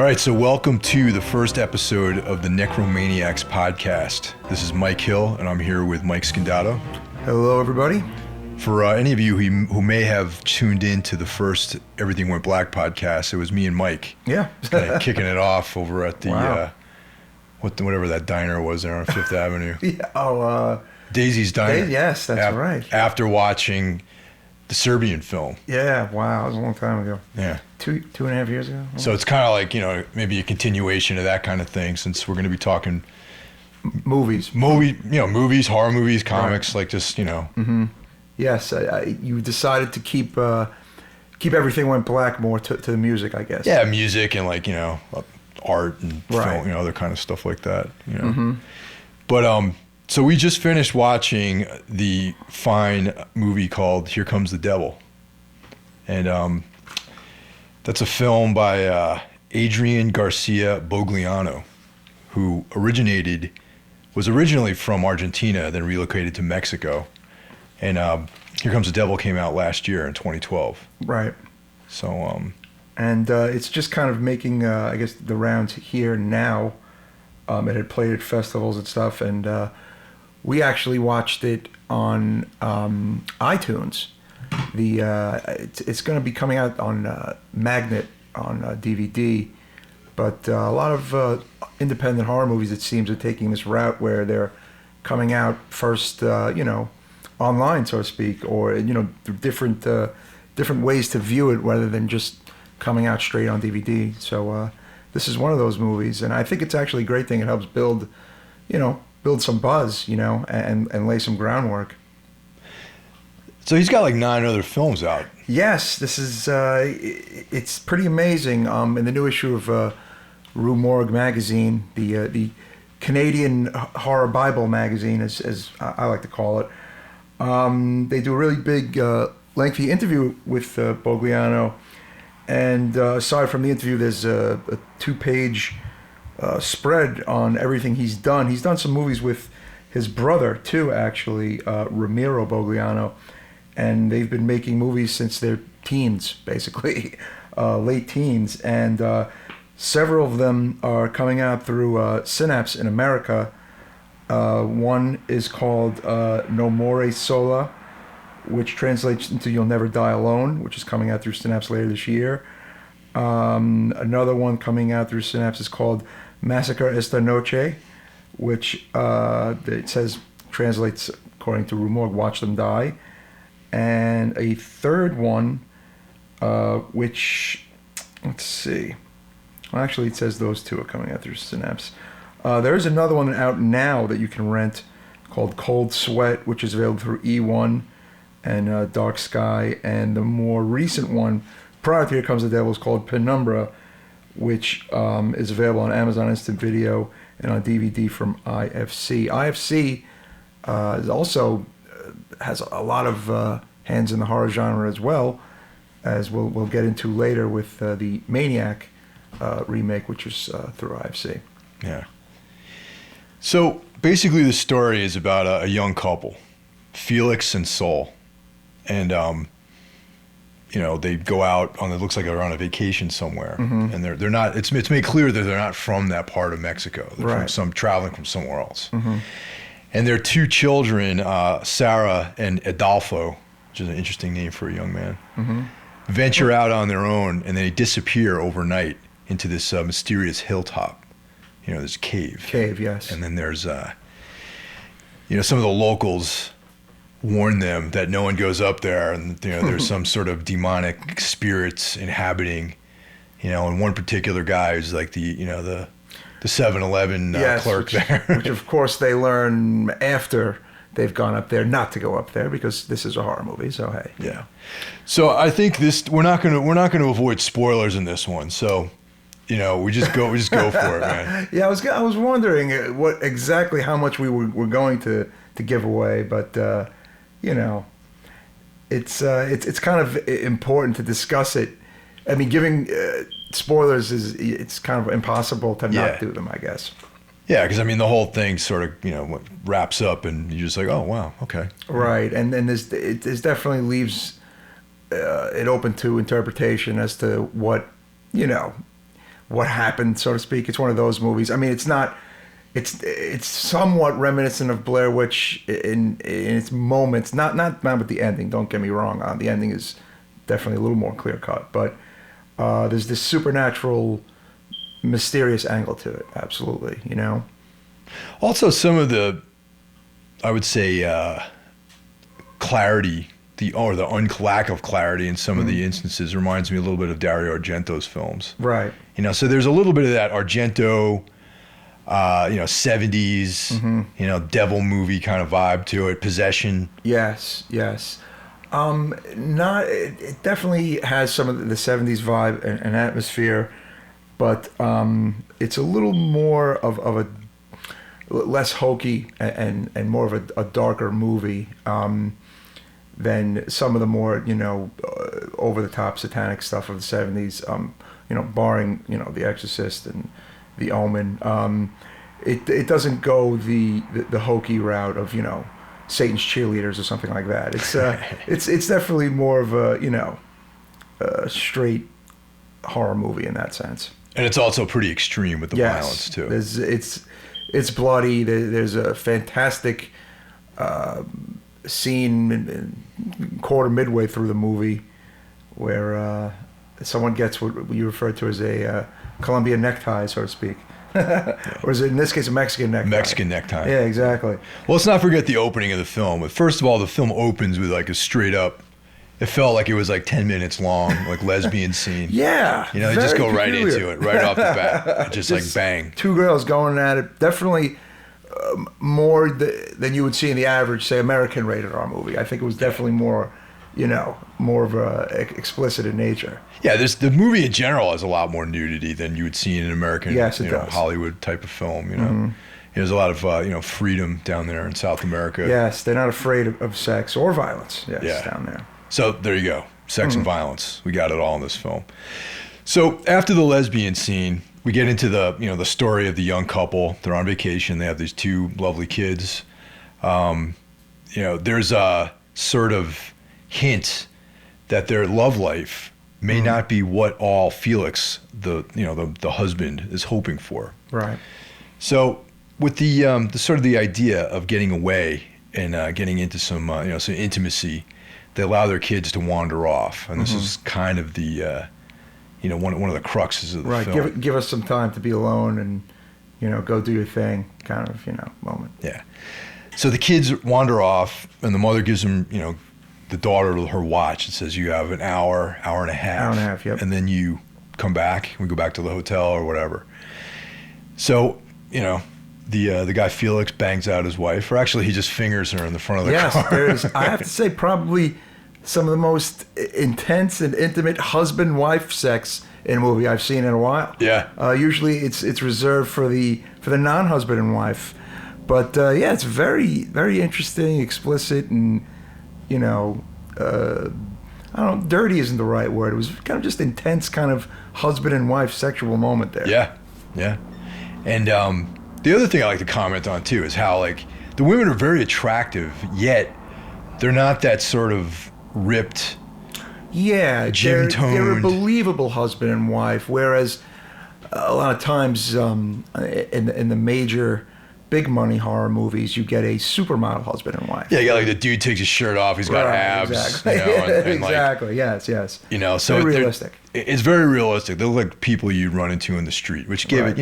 right, so welcome to the first episode of the Necromaniacs Podcast. This is Mike Hill, and I'm here with Mike Scondotto. Hello, everybody. For any of you who may have tuned in to the first Everything Went Black podcast, it was me and Mike. Yeah. Kind of kicking it off over at the, Wow. Whatever that diner was there on Fifth Avenue. Yeah. Oh, Daisy's Diner. yes, that's right. After watching the Serbian film. Yeah, wow, that was a long time ago. Yeah. Two and a half years ago. So it's kind of like, maybe a continuation of that kind of thing, since we're going to be talking Movies, movies, horror movies, comics, Right. like just, Mm-hmm. Yes, you decided to keep Everything Went Black more to the music, I guess. Yeah, music and like, art and Right. film, other kind of stuff like that, Mm-hmm. But, so we just finished watching the fine movie called Here Comes the Devil. And that's a film by Adrian Garcia Bolgiano, who was originally from Argentina, then relocated to Mexico. And Here Comes the Devil came out last year in 2012. Right. So, and it's just kind of making, I guess, the rounds here now. It had played at festivals and stuff, and we actually watched it on iTunes. It's going to be coming out on Magnet on DVD, but a lot of independent horror movies, it seems, are taking this route where they're coming out first, online, so to speak, or different ways to view it rather than just coming out straight on DVD. So this is one of those movies, and I think it's actually a great thing. It helps build some buzz, and lay some groundwork. So he's got like 9 other films out. Yes, this is it's pretty amazing. In the new issue of Rue Morgue magazine, the Canadian horror Bible magazine, as I like to call it, they do a really big, lengthy interview with Bolgiano, and aside from the interview, there's a 2-page spread on everything he's done. He's done some movies with his brother too, actually, Ramiro Bolgiano, and they've been making movies since their teens, basically, late teens, and several of them are coming out through Synapse in America. One is called No More Sola, which translates into You'll Never Die Alone, which is coming out through Synapse later this year. Another one coming out through Synapse is called Massacre Esta Noche, which it says translates, according to Rue Morgue, Watch Them Die. And a third one, which, let's see. Well, actually, it says those two are coming out through Synapse. There's another one out now that you can rent called Cold Sweat, which is available through E1 and Dark Sky. And the more recent one, prior to Here Comes the Devil, is called Penumbra, which is available on Amazon Instant Video and on DVD from IFC. IFC is also has a lot of hands in the horror genre as well, as we'll get into later with the Maniac remake, which is through IFC. Yeah. So basically the story is about a young couple, Felix and Sol. And, they go out on, it looks like they're on a vacation somewhere. Mm-hmm. And they're not, it's made clear that they're not from that part of Mexico. They're right. traveling from somewhere else. Mm-hmm. And their 2 children, Sarah and Adolfo, which is an interesting name for a young man, mm-hmm. venture out on their own, and they disappear overnight into this mysterious hilltop. This cave. Cave, yes. And then there's, some of the locals warn them that no one goes up there, and there's some sort of demonic spirits inhabiting, and one particular guy who's like the 7-Eleven yes, clerk there. Which of course they learn after they've gone up there not to go up there, because this is a horror movie. So hey. Yeah. So I think we're not gonna avoid spoilers in this one. So, we just go for it, man. Yeah, I was wondering how much we were going to give away, but it's kind of important to discuss it. I mean, giving spoilers it's kind of impossible to not do them, I guess. Yeah, because the whole thing sort of wraps up, and you're just like, oh wow, okay. Right, and it definitely leaves it open to interpretation as to what what happened, so to speak. It's one of those movies. I mean, it's not. It's somewhat reminiscent of Blair Witch in its moments. Not with the ending. Don't get me wrong. The ending is definitely a little more clear cut, but there's this supernatural, mysterious angle to it. Absolutely, you know. Also, some of the, I would say, clarity, the lack of clarity in some of the instances reminds me a little bit of Dario Argento's films. Right. You know, so there's a little bit of that Argento, 70s, devil movie kind of vibe to it, possession. Yes. It definitely has some of the 70s vibe and atmosphere, but it's a little more of a less hokey and more of a darker movie than some of the more, over the top satanic stuff of the 70s, barring, The Exorcist and The Omen. It doesn't go the hokey route of, Satan's cheerleaders or something like that. It's definitely more of a straight horror movie in that sense. And it's also pretty extreme with the violence too. It's bloody. There's a fantastic scene quarter midway through the movie where someone gets what you refer to as a Colombian necktie, so to speak. Or is it in this case a Mexican necktie? Mexican necktie. Yeah, exactly. Well, let's not forget the opening of the film. But first of all, the film opens with like a straight up. It felt like it was like 10 minutes long, like lesbian scene. Yeah. They just go right into it, right off the bat. Just like bang. Two girls going at it. Definitely more than you would see in the average, say, American rated R movie. I think it was definitely more, more of a explicit in nature. Yeah, the movie in general has a lot more nudity than you would see in an American, yes, it does. Hollywood type of film. There's a lot of freedom down there in South America. Yes, they're not afraid of sex or violence. Yes, down there. So there you go, sex and violence. We got it all in this film. So after the lesbian scene, we get into the story of the young couple. They're on vacation. They have these two lovely kids. There's a sort of hint that their love life may not be what all Felix, the husband, is hoping for. Right. So with the sort of the idea of getting away and getting into some intimacy, they allow their kids to wander off, and this is kind of the one of the cruxes of the film. Give us some time to be alone and go do your thing, kind of moment. Yeah. So the kids wander off, and the mother gives them the daughter her watch. It says you have an hour and a half. Hour and a half, yep. And then you come back. We go back to the hotel or whatever. So the guy Felix bangs out his wife, or actually he just fingers her in the front of the car. Yes, there's, I have to say, probably some of the most intense and intimate husband-wife sex in a movie I've seen in a while. Yeah. Usually it's reserved for the non-husband and wife, but it's very, very interesting, explicit, and I don't know, dirty isn't the right word. It was kind of just intense, kind of husband and wife sexual moment there. Yeah. And the other thing I like to comment on too is how like the women are very attractive, yet they're not that sort of ripped, gym-toned. They're a believable husband and wife, whereas a lot of times in the major big money horror movies, you get a supermodel husband and wife. Yeah, you got like the dude takes his shirt off, he's got abs. Exactly. And exactly. Yes. So very realistic. It's very realistic. They look like people you'd run into in the street, which gave it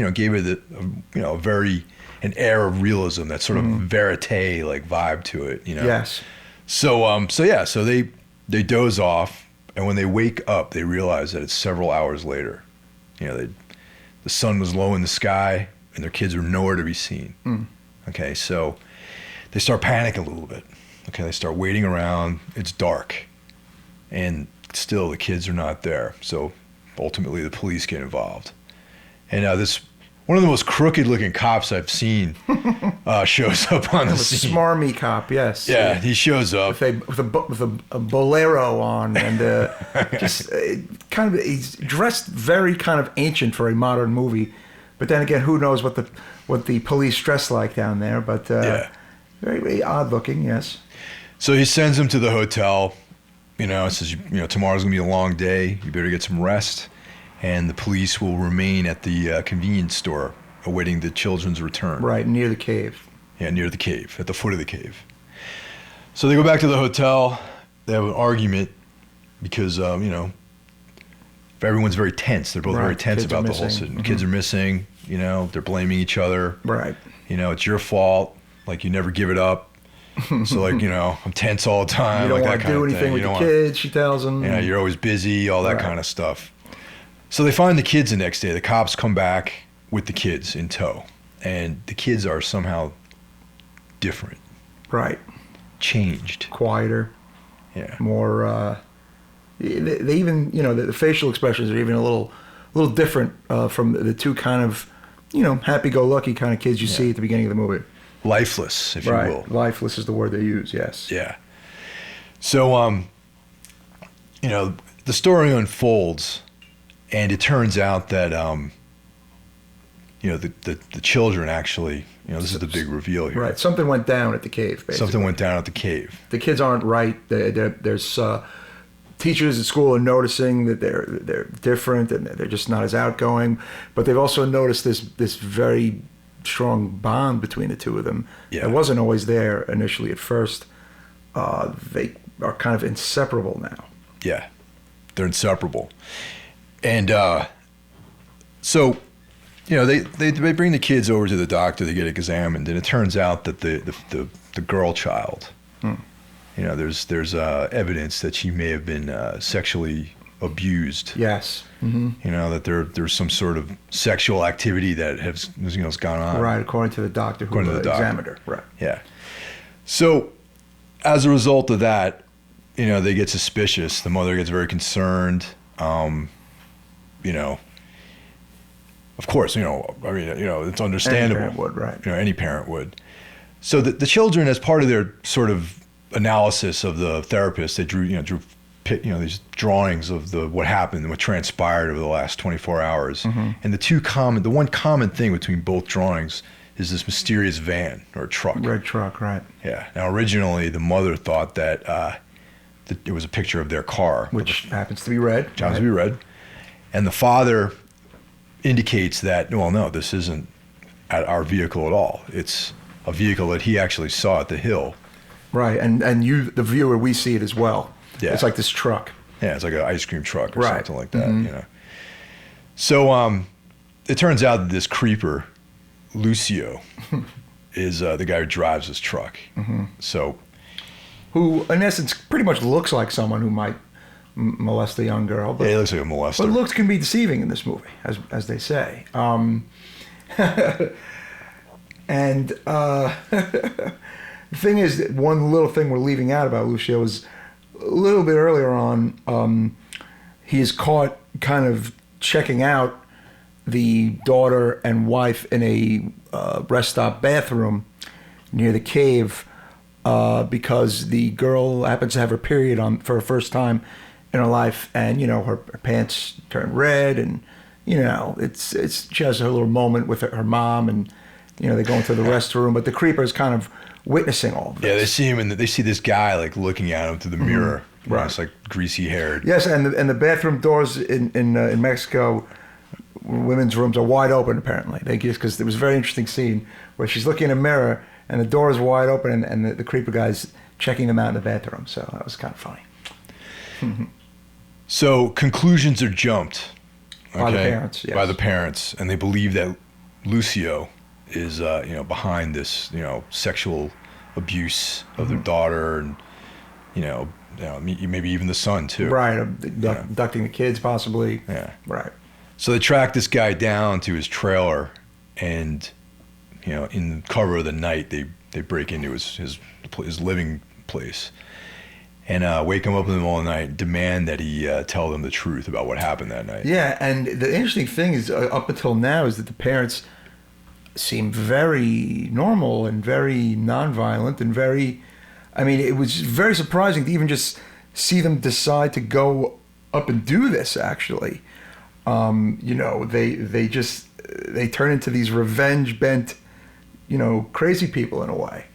an air of realism, that sort of verite like vibe to it. Yes. So they doze off, and when they wake up, they realize that it's several hours later. The sun was low in the sky, and their kids were nowhere to be seen. Okay, so they start panicking a little bit. Okay, they start waiting around. It's dark, and still the kids are not there. So ultimately, the police get involved, and one of the most crooked-looking cops I've seen shows up on the scene. A smarmy cop, yes. Yeah, he shows up with a bolero on, and just kind of he's dressed very kind of ancient for a modern movie. But then again, who knows what the police dress like down there? But very, very odd looking, yes. So he sends him to the hotel. Says tomorrow's gonna be a long day. You better get some rest. and the police will remain at the convenience store awaiting the children's return. Right, near the cave. Yeah, near the cave, at the foot of the cave. So they go back to the hotel. They have an argument because, everyone's very tense. They're both very tense about the whole situation. Kids are missing, they're blaming each other. Right. It's your fault. Like, you never give it up. So, like, I'm tense all the time. You don't like want that to do kind of anything thing. with the kids, she tells them. You're always busy, all that kind of stuff. So they find the kids the next day. The cops come back with the kids in tow. And the kids are somehow different. Right. Changed. Quieter. Yeah. More, they even, the facial expressions are even a little different from the two kind of, happy-go-lucky kind of kids you see at the beginning of the movie. Lifeless, if you will. Lifeless is the word they use, yes. Yeah. So, the story unfolds, and it turns out that, the children actually, this is the big reveal here. Right. Something went down at the cave, basically. Something went down at the cave. The kids aren't right. There's teachers at school are noticing that they're different and they're just not as outgoing. But they've also noticed this very strong bond between the two of them. Yeah. It wasn't always there initially at first. They are kind of inseparable now. Yeah. They're inseparable. And so... they bring the kids over to the doctor to get examined, and it turns out that the girl child, there's evidence that she may have been sexually abused. Yes. Mm-hmm. That there's some sort of sexual activity that has gone on. Right, according to the doctor who examined her. Right. Yeah. So, as a result of that, they get suspicious. The mother gets very concerned. Of course, it's understandable. Any parent would, right. Any parent would. So the children, as part of their sort of analysis of the therapist, they drew these drawings of what happened and what transpired over the last 24 hours. Mm-hmm. And the one common thing between both drawings is this mysterious van or truck. Red truck, right. Yeah. Now, originally, the mother thought that it was a picture of their car. Which happens to be red. Happens to be red. And the father indicates that, well, no, this isn't our vehicle at all. It's a vehicle that he actually saw at the hill. Right, and you, the viewer, we see it as well. Yeah. It's like this truck. Yeah, it's like an ice cream truck or right. something like that, So it turns out that this creeper, Lucio, is the guy who drives this truck. Mm-hmm. So, who, in essence, pretty much looks like someone who might molest a young girl. But, yeah, he looks like a molester. But looks can be deceiving in this movie, as they say. And the thing is, one little thing we're leaving out about Lucio is a little bit earlier on, he is caught kind of checking out the daughter and wife in a rest stop bathroom near the cave because the girl happens to have her period for her first time in her life, and her pants turn red, and it's she has her little moment with her mom, and they go into the restroom, but the creeper is kind of witnessing all of this. Yeah, they see him, and they see this guy like looking at him through the mirror. Mm-hmm. Right, it's like greasy haired. Yes, and the bathroom doors in Mexico, women's rooms are wide open apparently. Because there was a very interesting scene where she's looking in a mirror and the door is wide open, and the creeper guy's checking them out in the bathroom. So that was kind of funny. So conclusions are jumped by the parents. Yes. By the parents, and they believe that Lucio is behind this sexual abuse of their daughter, and maybe even the son too. Right, abducting the kids possibly. Yeah. Right. So they track this guy down to his trailer, and in the cover of the night they break into his living place. And wake him up in the middle of the night, demand that he tell them the truth about what happened that night. Yeah, and the interesting thing is, up until now, is that the parents seem very normal and very nonviolent and very... I mean, it was very surprising to even just see them decide to go up and do this, actually. They turn into these revenge-bent, crazy people in a way.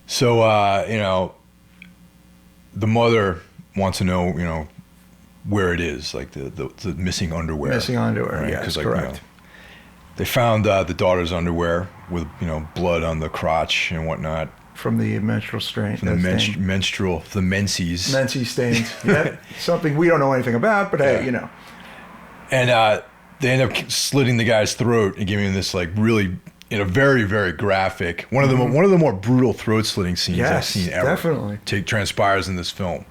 So, the mother wants to know, where it is, like the missing underwear. Missing underwear, right? yes, Like, correct. They found the daughter's underwear with blood on the crotch and whatnot. From the menstrual stain. From the menses. Menses stains. Yeah, something we don't know anything about, but hey, And they end up slitting the guy's throat and giving him this like really, very, very graphic, one of the more brutal throat slitting scenes I've seen ever. Definitely. Transpires in this film.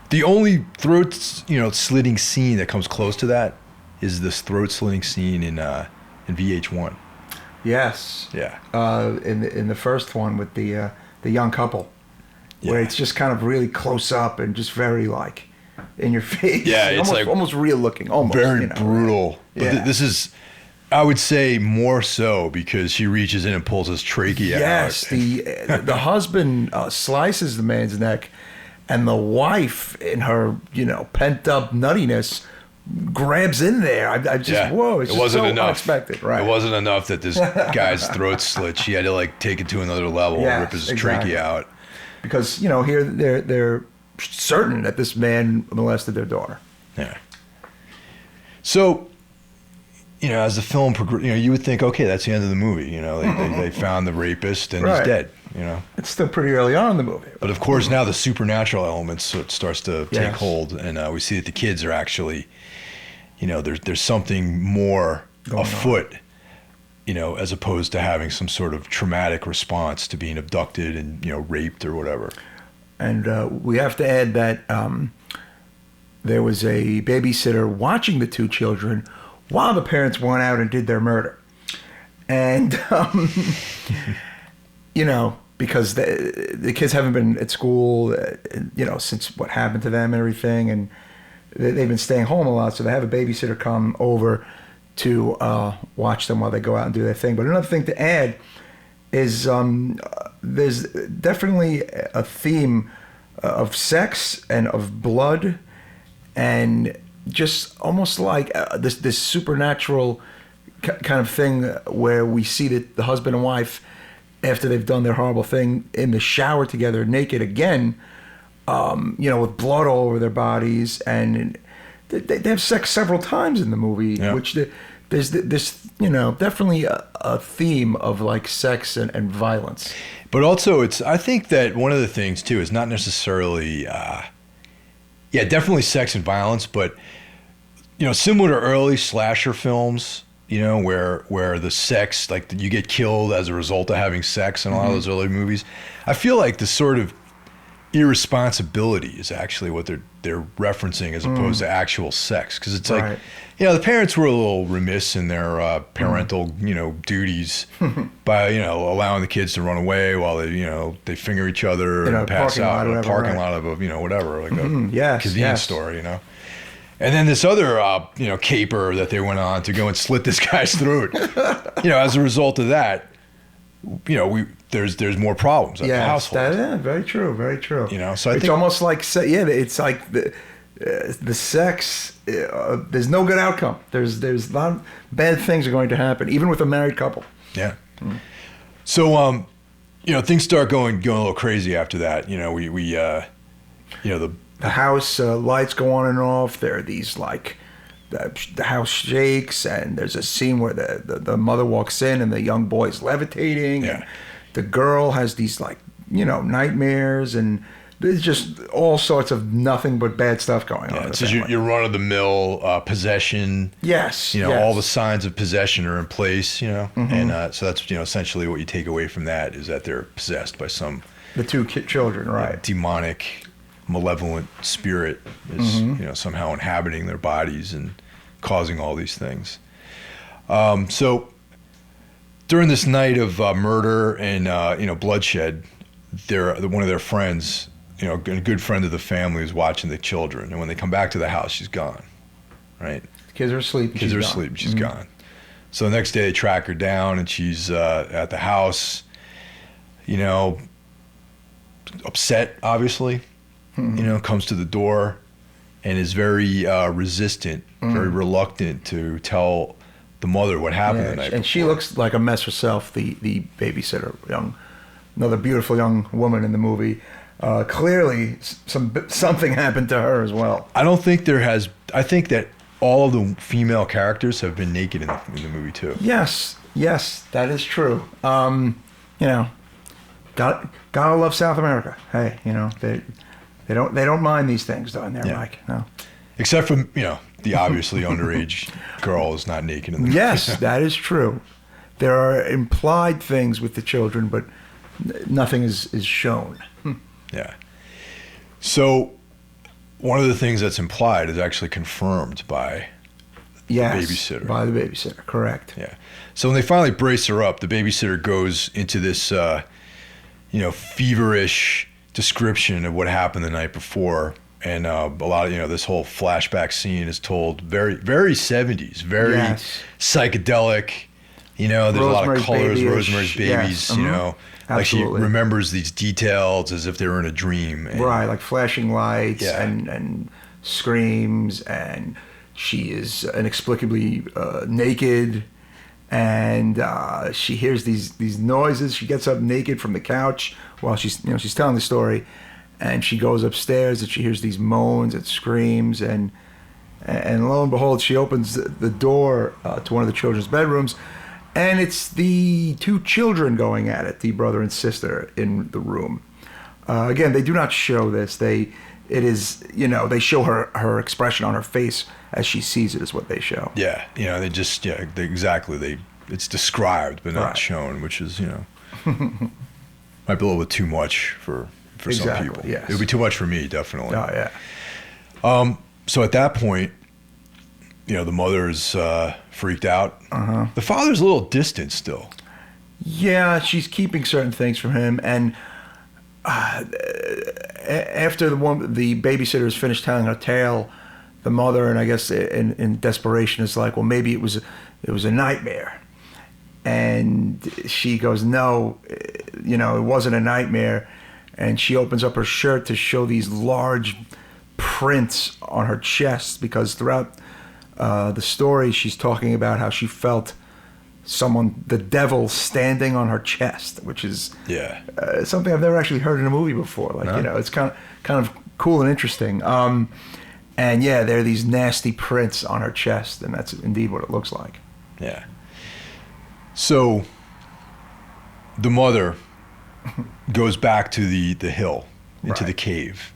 The only throat slitting scene that comes close to that is this throat slitting scene in VH1. Yes. Yeah. In the first one with the young couple, where it's just kind of really close up and just very like in your face. Yeah, it's almost real looking. Almost very brutal. Right? But this is, I would say, more so because she reaches in and pulls his trachea out. Yes, the husband slices the man's neck, and the wife, in her pent up nuttiness, grabs in there. I just whoa! It's just so unexpected. Right? It wasn't enough that this guy's throat slit. She had to like take it to another level, rip his trachea out. Because here they're certain that this man molested their daughter. Yeah. So, as the film progresses, you would think, okay, that's the end of the movie. They found the rapist and he's dead. It's still pretty early on in the movie. But of course, now the supernatural elements starts to take hold, and we see that the kids are actually, there's something more afoot, as opposed to having some sort of traumatic response to being abducted and raped or whatever. And we have to add that there was a babysitter watching the two children while the parents went out and did their murder. And, because the kids haven't been at school, since what happened to them and everything. And they've been staying home a lot. So they have a babysitter come over to watch them while they go out and do their thing. But another thing to add is there's definitely a theme of sex and of blood and just almost like this supernatural kind of thing where we see that the husband and wife, after they've done their horrible thing, in the shower together, naked again, with blood all over their bodies, and they have sex several times in the movie, which there's this, definitely a theme of like sex and violence. But also, I think that one of the things too is not necessarily, definitely sex and violence, but similar to early slasher films, where the sex, like you get killed as a result of having sex in a lot of those early movies. I feel like the sort of irresponsibility is actually what they're referencing as opposed to actual sex, because it's like the parents were a little remiss in their parental duties by allowing the kids to run away while they finger each other and pass out in a parking lot of a whatever, like a convenience store, And then this other caper that they went on to go and slit this guy's throat. As a result of that, there's more problems at the household. Very true, very true. So I it's think almost like it's like the sex. There's no good outcome. There's a lot of bad things are going to happen, even with a married couple. Yeah. So things start going a little crazy after that. The house lights go on and off. There are these like the house shakes, and there's a scene where the mother walks in and the young boy's levitating. Yeah. And the girl has these like nightmares, and there's just all sorts of nothing but bad stuff going on. It's just your run-of-the-mill possession. Yes. All the signs of possession are in place. And so that's essentially what you take away from that is that they're possessed by the two children, right? Demonic, malevolent spirit is somehow inhabiting their bodies and causing all these things. So during this night of murder and bloodshed, one of their friends, a good friend of the family, is watching the children, and when they come back to the house, she's gone. Right? The kids are asleep. She's gone. So the next day they track her down, and she's at the house. Upset, obviously. Comes to the door and is very resistant, very reluctant to tell the mother what happened the night before. And she looks like a mess herself, the babysitter, young another beautiful young woman in the movie. Clearly, something happened to her as well. I don't think there has. I think that all of the female characters have been naked in the movie too. Yes, that is true. Gotta love South America. Hey, they don't mind these things down there, Mike. No. Except for the obviously underage girl is not naked in the movie. Yes, that is true. There are implied things with the children, but nothing is shown. Yeah. So one of the things that's implied is actually confirmed by the babysitter. By the babysitter, correct. Yeah. So when they finally brace her up, the babysitter goes into this, feverish description of what happened the night before. And a lot of, this whole flashback scene is told very, very 70s, very psychedelic. There's a lot of colors, Rosemary's Babies, like she remembers these details as if they were in a dream. And, right, like flashing lights and screams, and she is inexplicably naked, and she hears these noises. She gets up naked from the couch while she's telling the story, and she goes upstairs and she hears these moans and screams, and lo and behold, she opens the door to one of the children's bedrooms. And it's the two children going at it, the brother and sister in the room. Again, they do not show this. They show her expression on her face as she sees it is what they show. Yeah, it's described but not shown, which is, might be a little bit too much for some people. Yes. It would be too much for me, definitely. Oh, yeah. So at that point, the mother's freaked out. Uh-huh. The father's a little distant still. Yeah, she's keeping certain things from him, and after the babysitter is finished telling her tale, the mother, and I guess in desperation, is like, well, maybe it was a nightmare, and she goes, no, it wasn't a nightmare, and she opens up her shirt to show these large prints on her chest, because throughout the story, she's talking about how she felt the devil standing on her chest, which is something I've never actually heard in a movie before. Like, it's kind of cool and interesting. And there are these nasty prints on her chest, and that's indeed what it looks like. Yeah. So the mother goes back to the hill, into the cave.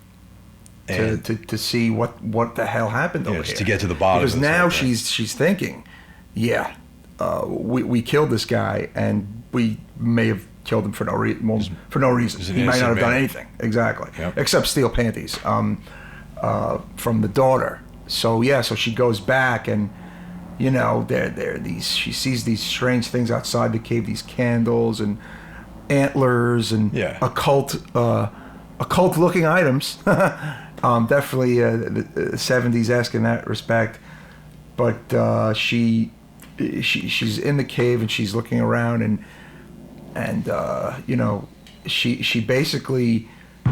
To see what the hell happened over here. To get to the bottom. Because now she's thinking, we killed this guy, and we may have killed him for no reason. He might not have done anything. Exactly. Yep. Except steal panties from the daughter. So she goes back, and she sees these strange things outside the cave, these candles and antlers and occult looking items. Definitely the 70s-esque in that respect, but she's in the cave and she's looking around, and she basically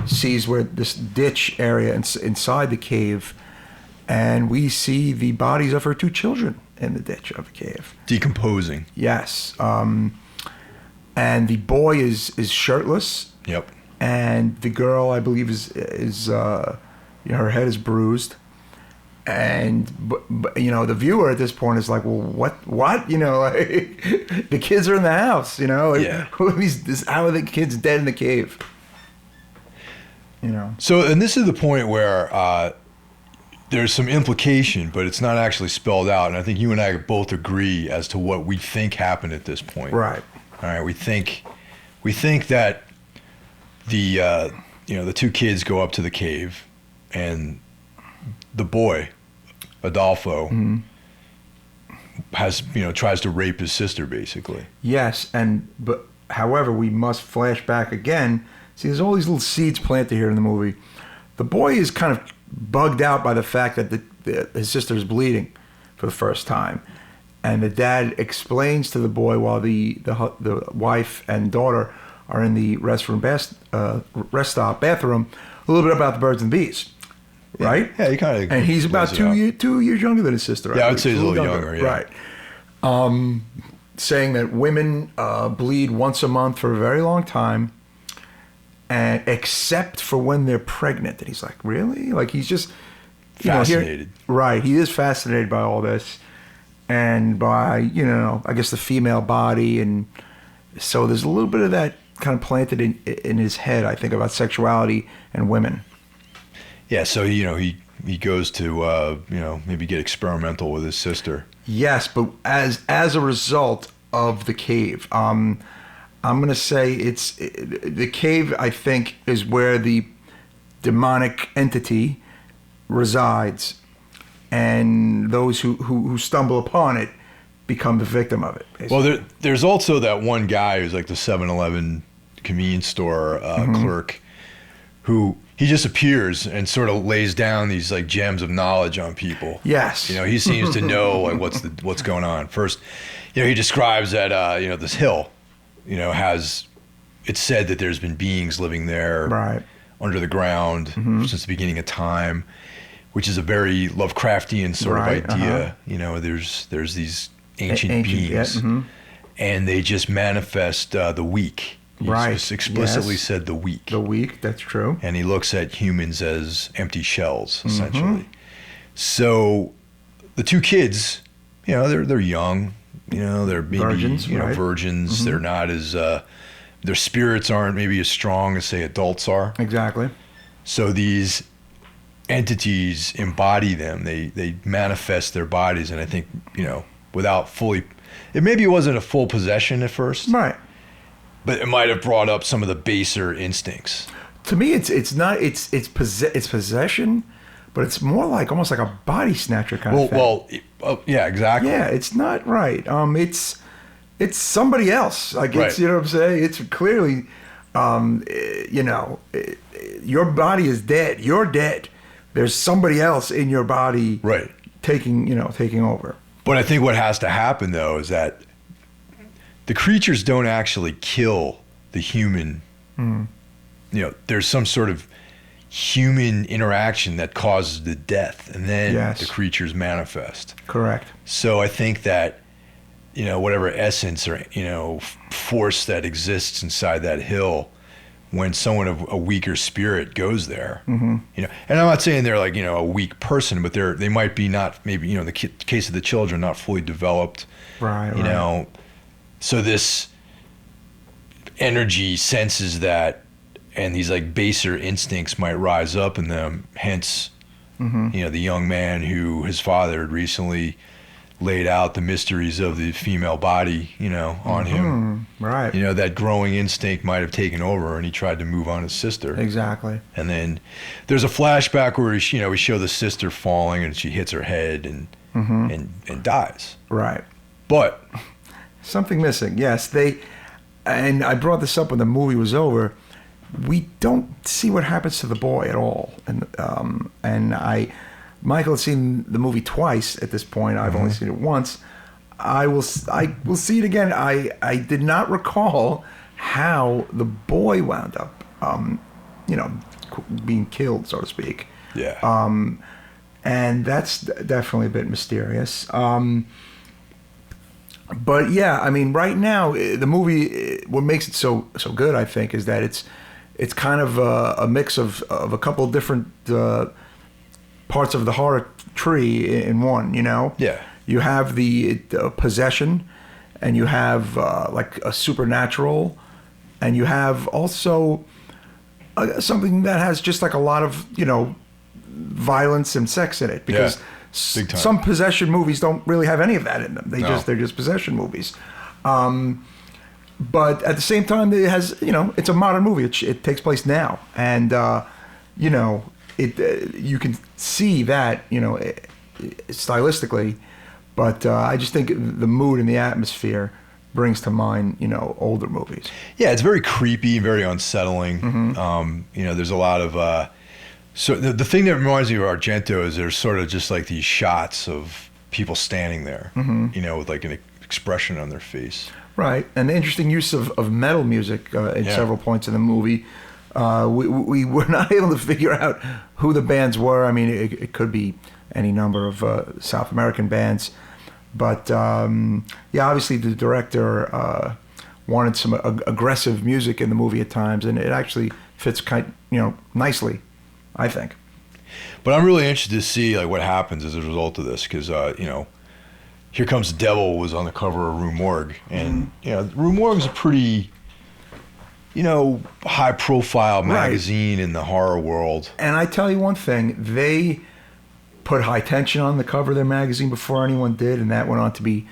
sees where this ditch area inside the cave, and we see the bodies of her two children in the ditch of the cave, decomposing. Yes, and the boy is shirtless. Yep. And the girl, I believe, is her head is bruised, and but the viewer at this point is like, well, what the kids are in the house, how are the kids dead in the cave? So, and this is the point where there's some implication, but it's not actually spelled out, and I think you and I both agree as to what we think happened at this point. Right. All right. We think that the two kids go up to the cave, and the boy, Adolfo, tries to rape his sister, basically. Yes, but however, we must flash back again. See, there's all these little seeds planted here in the movie. The boy is kind of bugged out by the fact that his sister is bleeding for the first time, and the dad explains to the boy while the wife and daughter are in the rest stop bathroom a little bit about the birds and bees. Right? Yeah, he kind of. And he's about 2 years younger than his sister. Yeah, I would say he's a little younger. Yeah. Right. Saying that women bleed once a month for a very long time, and except for when they're pregnant. And he's like, really? Like, he's just fascinated. Right. He is fascinated by all this and by, I guess the female body. And so there's a little bit of that kind of planted in his head, I think, about sexuality and women. Yeah. So, he goes to, maybe get experimental with his sister. Yes. But as a result of the cave, I'm going to say the cave, I think, is where the demonic entity resides, and those who stumble upon it become the victim of it, basically. Well, there's also that one guy who's like the 7-Eleven convenience store clerk, who he just appears and sort of lays down these like gems of knowledge on people. Yes. He seems to know like what's going on. First, he describes that this hill, it's said that there's been beings living there, right, under the ground since the beginning of time, which is a very Lovecraftian sort of idea. There's these ancient beings, and they just manifest the weak. He explicitly said the weak. The weak, that's true. And he looks at humans as empty shells, essentially. So the two kids, they're young, they're maybe virgins. Virgins. They're not as their spirits aren't maybe as strong as, say, adults are. Exactly. So these entities embody them. They manifest their bodies, and I think, without fully, it wasn't a full possession at first. Right. But it might have brought up some of the baser instincts. To me, it's not possession, but it's more like almost like a body snatcher kind of thing. Yeah, exactly. Yeah, it's not right. It's somebody else. Like, it's, right. What I'm saying? It's clearly, your body is dead. You're dead. There's somebody else in your body, right, taking over. But I think what has to happen, though, is that the creatures don't actually kill the human. There's some sort of human interaction that causes the death, and then the creatures manifest. Correct. So I think that, whatever essence or, force that exists inside that hill, when someone of a weaker spirit goes there, and I'm not saying they're like, a weak person, but they might be not, maybe, in the case of the children, not fully developed. Right. So this energy senses that, and these like baser instincts might rise up in them. Hence, the young man who his father had recently laid out the mysteries of the female body, on him. Right. That growing instinct might have taken over, and he tried to move on his sister. Exactly. And then there's a flashback where we show the sister falling, and she hits her head and dies. Right. But something missing. Yes, and I brought this up when the movie was over. We don't see what happens to the boy at all, and Michael has seen the movie twice at this point. I've only seen it once. I will see it again. I did not recall how the boy wound up, being killed, so to speak. Yeah. And that's definitely a bit mysterious. But yeah, I mean, right now the movie, what makes it so good, I think, is that it's kind of a mix of a couple of different parts of the horror tree in one. Yeah. You have the possession, and you have like a supernatural, and you have also something that has just like a lot of violence and sex in it, because some possession movies don't really have any of that in them. They're just possession movies. But at the same time, it has, it's a modern movie. It takes place now, and you can see that, stylistically. But I just think the mood and the atmosphere brings to mind, older movies. Yeah, it's very creepy, very unsettling. There's a lot of so the thing that reminds me of Argento is there's sort of just like these shots of people standing there, with like an expression on their face. Right, and the interesting use of metal music in several points in the movie. We were not able to figure out who the bands were. I mean, it could be any number of South American bands. But, obviously the director wanted some aggressive music in the movie at times, and it actually fits nicely, I think. But I'm really interested to see like what happens as a result of this, because Here Comes the Devil was on the cover of Rue Morgue, and Rue Morgue is a pretty high profile magazine in the horror world. And I tell you one thing, they put High Tension on the cover of their magazine before anyone did, and that went on to be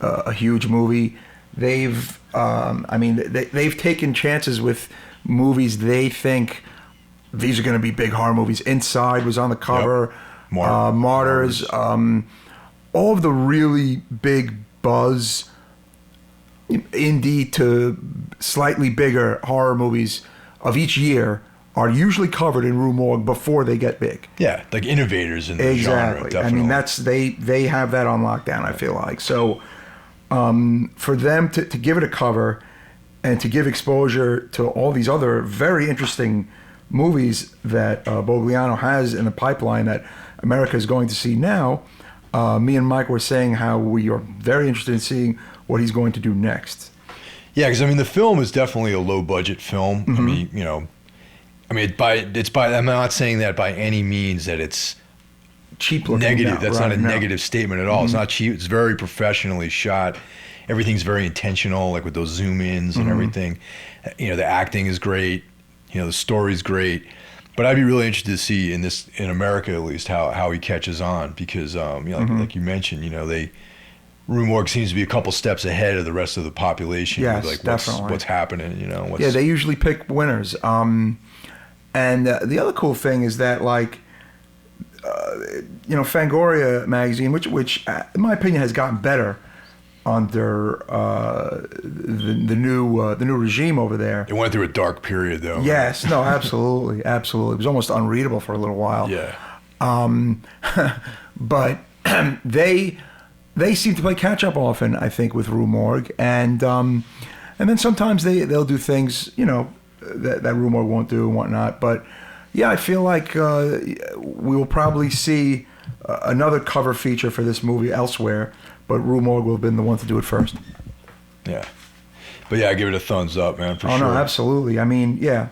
a huge movie. They've they've taken chances with movies they think these are going to be big horror movies. Inside was on the cover. Yep. Martyrs. All of the really big buzz, indie to slightly bigger horror movies of each year are usually covered in Rue Morgue before they get big. Yeah, like innovators in the genre. Definitely. I mean, they have that on lockdown, I feel like. So for them to give it a cover and to give exposure to all these other very interesting movies that Bolgiano has in the pipeline that America is going to see now, me and Mike were saying how we are very interested in seeing what he's going to do next. Yeah, because I mean the film is definitely a low budget film. Mm-hmm. I'm not saying that by any means that it's cheap looking. Negative. That's not a negative statement at all. Mm-hmm. It's not cheap. It's very professionally shot. Everything's very intentional, like with those zoom ins and everything. The acting is great. The story's great. But I'd be really interested to see in America at least how he catches on, because like you mentioned, Rue Morgue seems to be a couple steps ahead of the rest of the population. Yes, like definitely. What's happening? Yeah, they usually pick winners. And the other cool thing is that Fangoria magazine, which in my opinion has gotten better under the new regime over there. It went through a dark period, though. Yes, no, absolutely. It was almost unreadable for a little while. Yeah. But they seem to play catch up often, I think, with Rue Morgue, and then sometimes they'll do things that Rue Morgue won't do and whatnot. But yeah, I feel like we will probably see another cover feature for this movie elsewhere, but Rue Morgue will have been the one to do it first. Yeah. But yeah, I give it a thumbs up, man, for sure. Oh, no, absolutely. I mean, yeah.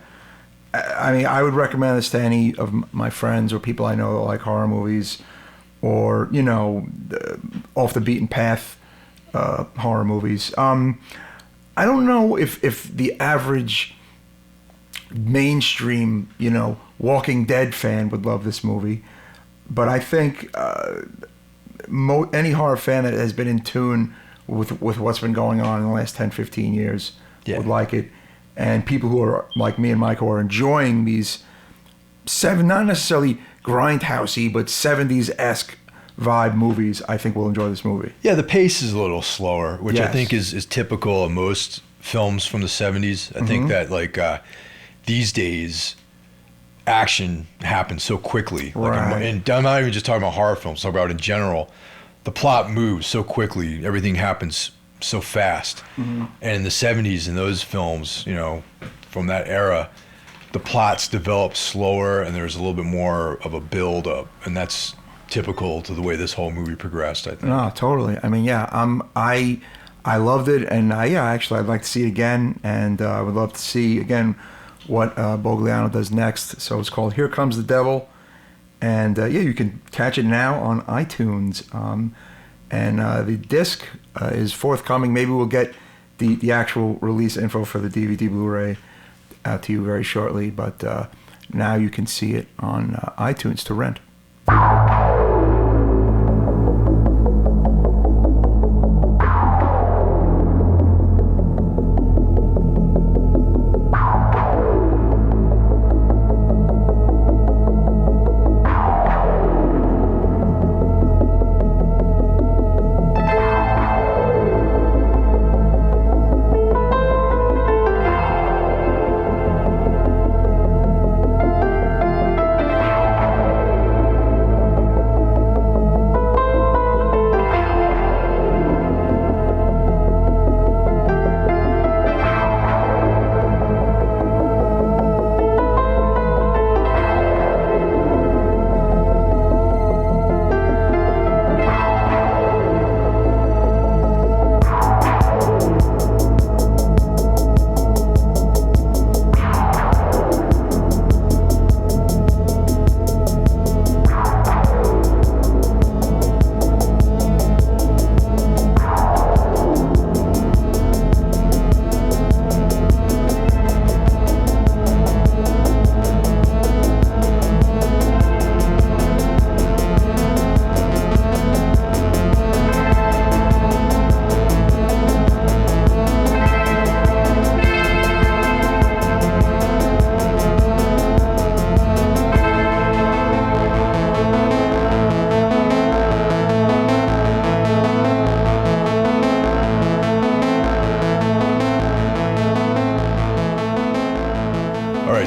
I would recommend this to any of my friends or people I know that like horror movies or, off the beaten path horror movies. I don't know if the average mainstream, Walking Dead fan would love this movie, but I think any horror fan that has been in tune with what's been going on in the last 10, 15 years would like it. And people who are like me and Mike who are enjoying these not necessarily grindhousey, but 70s-esque vibe movies, I think will enjoy this movie. Yeah, the pace is a little slower, which I think is typical of most films from the 70s. I think that these days action happens so quickly. Right. And I'm not even just talking about horror films, I'm talking about in general. The plot moves so quickly, everything happens so fast. And in the 70s, in those films, from that era, the plots develop slower and there's a little bit more of a build up, and that's typical to the way this whole movie progressed, I think. No, totally. I mean, yeah, I loved it, and actually I'd like to see it again, and I would love to see again what Bolgiano does next. So it's called Here Comes the Devil, and you can catch it now on iTunes, and the disc is forthcoming. Maybe we'll get the actual release info for the DVD Blu-ray out to you very shortly, but now you can see it on iTunes to rent.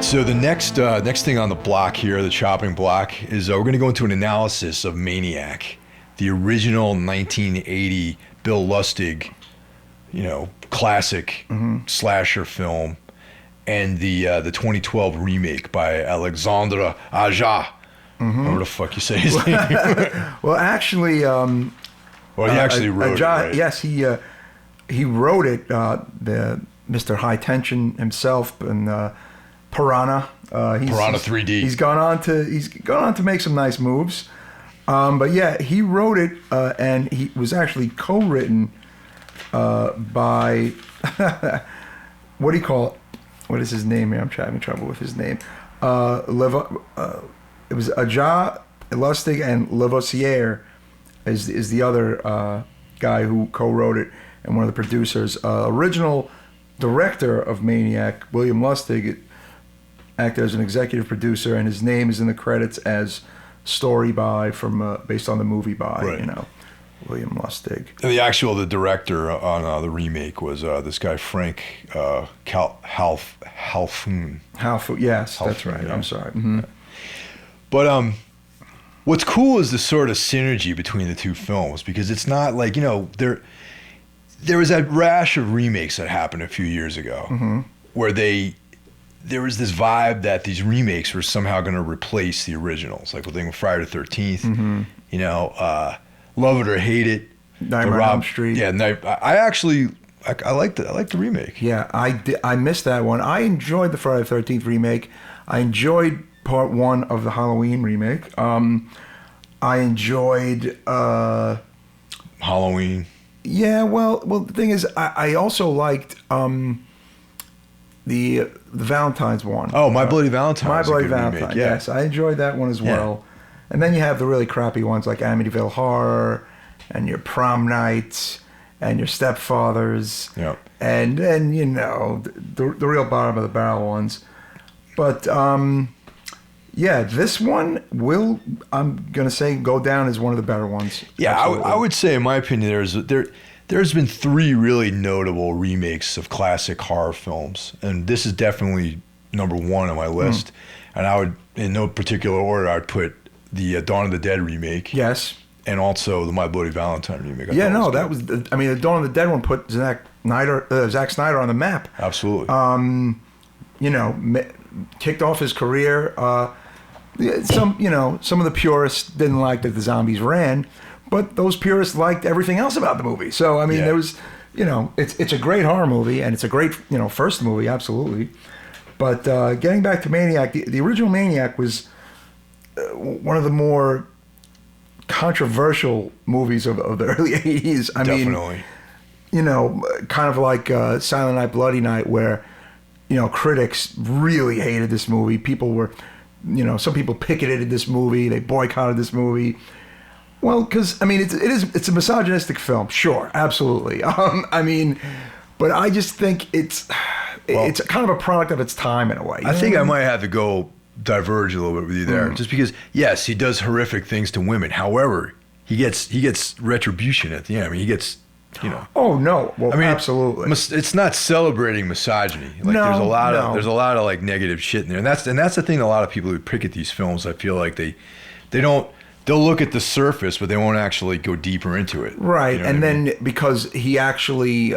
right, so the next thing on the block here, the chopping block, is we're going to go into an analysis of Maniac, the original 1980 Bill Lustig, classic slasher film, and the 2012 remake by Alexandre Aja. Whatever the fuck you say his name. Well, actually, well, he actually wrote it. Right? Yes, he wrote it. The Mr. High Tension himself and Piranha. Piranha 3D. He's gone on to make some nice moves. But yeah, he wrote it, and he was actually co-written by what do you call it? What is his name here? I'm having trouble with his name. It was Aja, Lustig, and Lavoisier is the other guy who co-wrote it and one of the producers. Original director of Maniac, William Lustig, acted as an executive producer, and his name is in the credits as story by based on the movie by William Lustig. And the director on the remake was this guy Frank Halfoon. Yes, that's right. Yeah. I'm sorry. Mm-hmm. But what's cool is the sort of synergy between the two films, because it's not like there was that rash of remakes that happened a few years ago where there was this vibe that these remakes were somehow going to replace the originals, like the thing with Friday the 13th. Love it or hate it. Nightmare on Elm Street. Yeah, I liked it. I liked the remake. Yeah, I missed that one. I enjoyed the Friday the 13th remake. I enjoyed part one of the Halloween remake. I enjoyed Halloween. Yeah, well, the thing is, I also liked the Valentine's one. Oh, My Bloody Valentine. My Bloody Valentine. Yeah. Yes, I enjoyed that one as well. And then you have the really crappy ones like Amityville Horror, and your Prom Night, and your Stepfathers. Yeah. And then the real bottom of the barrel ones. But this one I'm gonna say, go down as one of the better ones. Yeah, I would say, in my opinion, there's been three really notable remakes of classic horror films, and this is definitely number one on my list. And I would, in no particular order, I'd put the Dawn of the Dead remake. Yes. And also the My Bloody Valentine remake. The Dawn of the Dead one put Zack Snyder on the map. Absolutely. Kicked off his career. Some of the purists didn't like that the zombies ran, but those purists liked everything else about the movie. So there was, it's a great horror movie, and it's a great first movie, absolutely. But getting back to Maniac, the original Maniac was one of the more controversial movies of the early 80s. Definitely. Kind of like Silent Night, Bloody Night, where critics really hated this movie. People were, some people picketed this movie. They boycotted this movie. Well, because it's a misogynistic film, sure, absolutely. But I just think it's kind of a product of its time in a way. I think I might have to go diverge a little bit with you there, just because yes, he does horrific things to women. However, he gets retribution at the end. He gets. Oh no! Well, absolutely. It's not celebrating misogyny. Like there's a lot of like negative shit in there, and that's the thing. A lot of people who pick at these films, I feel like they'll look at the surface, but they won't actually go deeper into it. Right, and then because he actually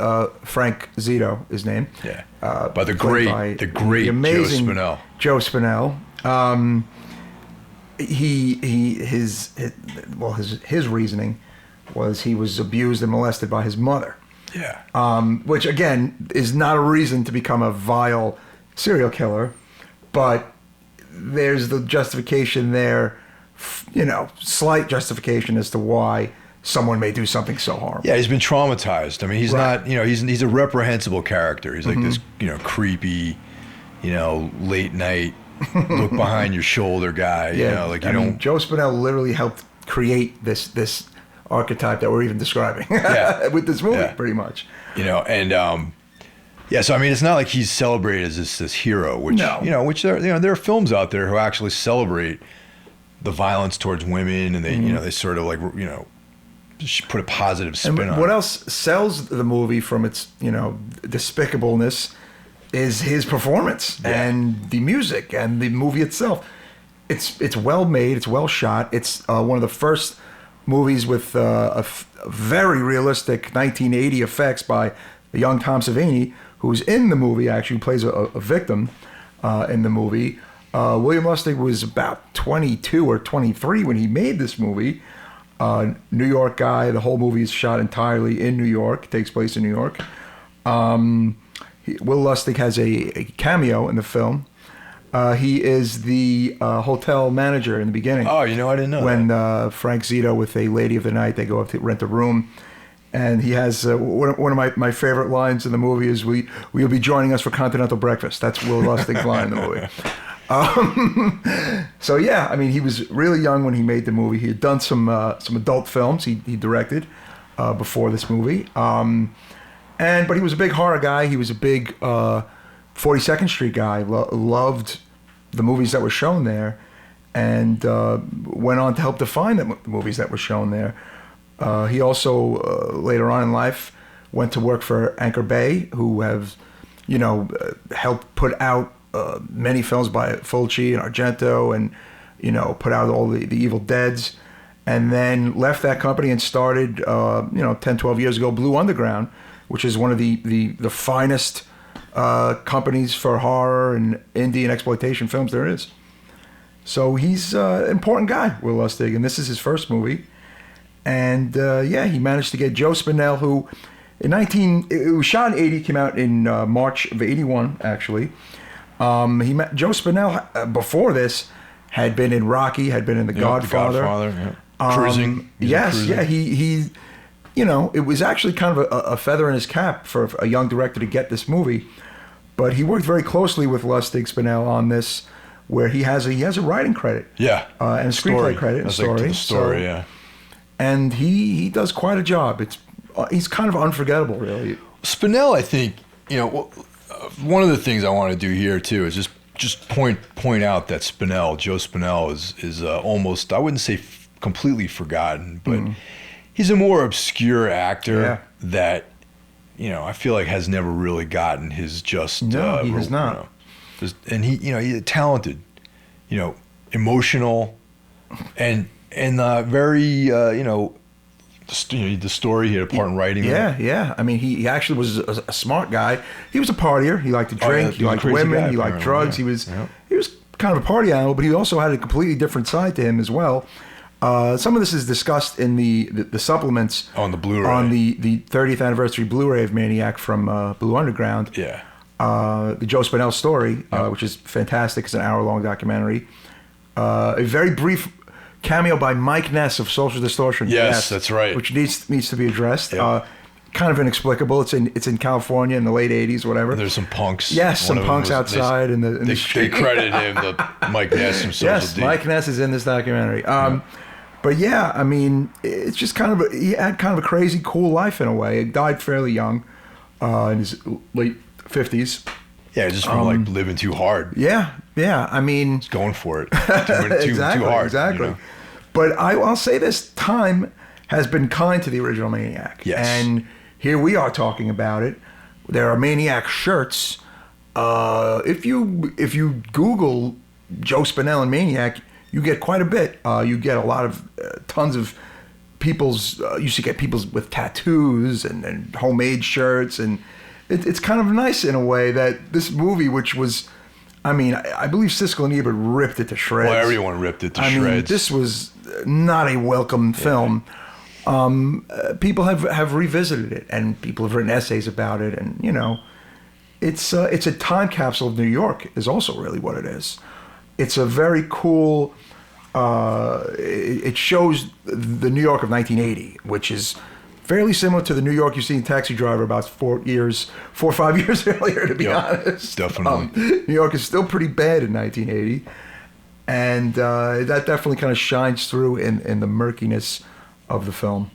Frank Zito, his name. Yeah. By the great amazing Joe Spinell. His reasoning was he was abused and molested by his mother. Yeah. Which again is not a reason to become a vile serial killer, but there's the justification there, slight justification as to why someone may do something so horrible. Yeah, he's been traumatized. He's not, he's a reprehensible character. He's like this, creepy, late night, look behind your shoulder guy. Joe Spinell literally helped create this archetype that we're even describing with this movie, pretty much. So it's not like he's celebrated as this hero, which there are films out there who actually celebrate the violence towards women, and they they sort of like put a positive spin on it. What else sells the movie from its despicableness is his performance and the music and the movie itself. It's well made. It's well shot. It's one of the first movies with very realistic 1980 effects by the young Tom Savini, who's in the movie, actually plays a victim in the movie. William Lustig was about 22 or 23 when he made this movie. New York guy. The whole movie is shot entirely in New York. It takes place in New York. Will Lustig has a cameo in the film. He is the hotel manager in the beginning. Oh, you know, I didn't know when Frank Zito with a lady of the night, they go up to rent a room. And he has one of my favorite lines in the movie is, "You'll be joining us for continental breakfast." That's Will Lustig's line in the movie. So yeah, I mean, he was really young when he made the movie. He had done some adult films he directed before this movie. But he was a big horror guy. He was a big 42nd Street guy. Loved the movies that were shown there, and went on to help define the movies that were shown there. He also later on in life went to work for Anchor Bay, who have, helped put out many films by Fulci and Argento, and put out all the Evil Deads, and then left that company and started 10, 12 years ago Blue Underground, which is one of the finest companies for horror and indie and exploitation films there is. So he's an important guy, Will Lustig, and this is his first movie. And he managed to get Joe Spinell, who it was shot in 80, came out in March of 81, actually. Joe Spinell, before this, had been in Rocky, had been in The Godfather. The Godfather, yeah. Cruising. Yes, Cruising. Yeah, he it was actually kind of a feather in his cap for a young director to get this movie. But he worked very closely with Lustig Spinell on this, where he has a writing credit. Yeah. And a screenplay credit. Story, yeah. And he does quite a job. He's kind of unforgettable, really. Spinell, I think, one of the things I want to do here too is just point out that Joe Spinell is almost, I wouldn't say completely forgotten, but he's a more obscure actor that I feel like has never really gotten his just. No, he has not. And he's talented, emotional, and very the story he had a part in writing. Yeah. I mean, he actually was a smart guy. He was a partier. He liked to drink. He liked women. He liked drugs. Yeah. He was kind of a party animal, but he also had a completely different side to him as well. Some of this is discussed in the supplements on the Blu-ray, on the 30th anniversary Blu-ray of Maniac from Blue Underground. Yeah. The Joe Spinell story, which is fantastic. It's an hour-long documentary. A very brief cameo by Mike Ness of Social Distortion. Yes, that's right. Which needs to be addressed. Yeah. Kind of inexplicable. It's in California in the late '80s, whatever. There's some punks. Yes, some punks outside in the street. They credited him, the Mike Ness from Social Yes, Mike Ness is in this documentary. But yeah, I mean, it's just he had kind of a crazy, cool life in a way. He died fairly young, in his late 50s. Yeah, just from living too hard. Yeah. I mean, he's going for it. Too hard. Exactly. But I'll say this: time has been kind to the original Maniac. Yes. And here we are talking about it. There are Maniac shirts. If you Google Joe Spinell and Maniac, you get quite a bit. You get a lot of tons of people's. Used to get people's with tattoos and homemade shirts, and it's kind of nice in a way that this movie, which was, I mean, I believe Siskel and Ebert ripped it to shreds. Well, everyone ripped it to shreds. I mean, this was not a welcome film. People have revisited it, and people have written essays about it, and it's a time capsule of New York is also really what it is. It's a very cool. It shows the New York of 1980, which is fairly similar to the New York you see in Taxi Driver about 4 or 5 years earlier, to be honest. Definitely. New York is still pretty bad in 1980. And that definitely kind of shines through in the murkiness of the film.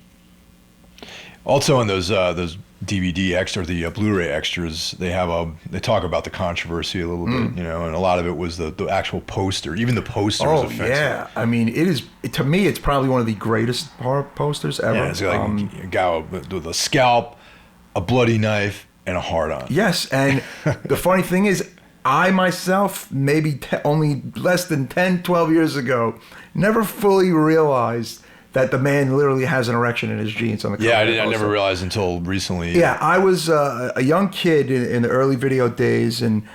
Also, in those DVD extras, the Blu-ray extras, they talk about the controversy a little bit, and a lot of it was the actual poster. Even the poster was offensive. Yeah, I mean, to me, it's probably one of the greatest horror posters ever. Yeah, it's like a guy with a scalp, a bloody knife, and a hard-on. Yes, and the funny thing is, I myself, maybe only less than 10, 12 years ago, never fully realized that the man literally has an erection in his jeans on the cover. Yeah, I never realized until recently. Yeah, I was a young kid in the early video days, and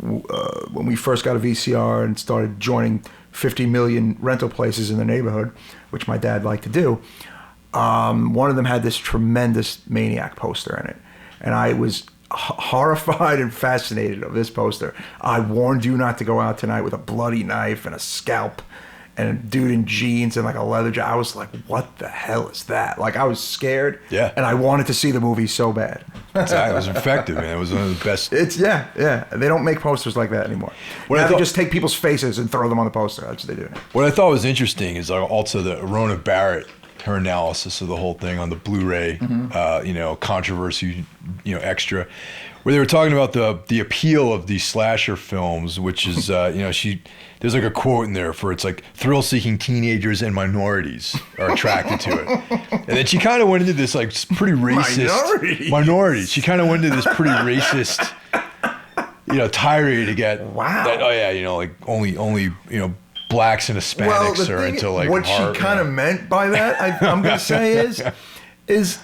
when we first got a VCR and started joining 50 million rental places in the neighborhood, which my dad liked to do, one of them had this tremendous Maniac poster in it. And I was horrified and fascinated of this poster. I warned you not to go out tonight with a bloody knife and a scalp and a dude in jeans and like a leather jacket. I was like, what the hell is that? Like, I was scared. Yeah. And I wanted to see the movie so bad. Exactly. It was effective, man. It was one of the best. Yeah. They don't make posters like that anymore. Now they just take people's faces and throw them on the poster. That's what they do. What I thought was interesting is also the Rona Barrett, her analysis of the whole thing on the Blu-ray, controversy, extra, where they were talking about the appeal of these slasher films, which is, there's like a quote in there for it's like thrill-seeking teenagers and minorities are attracted to it. And then she kind of went into this like pretty racist minorities. She kind of went into this pretty racist, tirade to get wow. Like only blacks and Hispanics are into like what horror, she kind of meant by that, I'm going to say is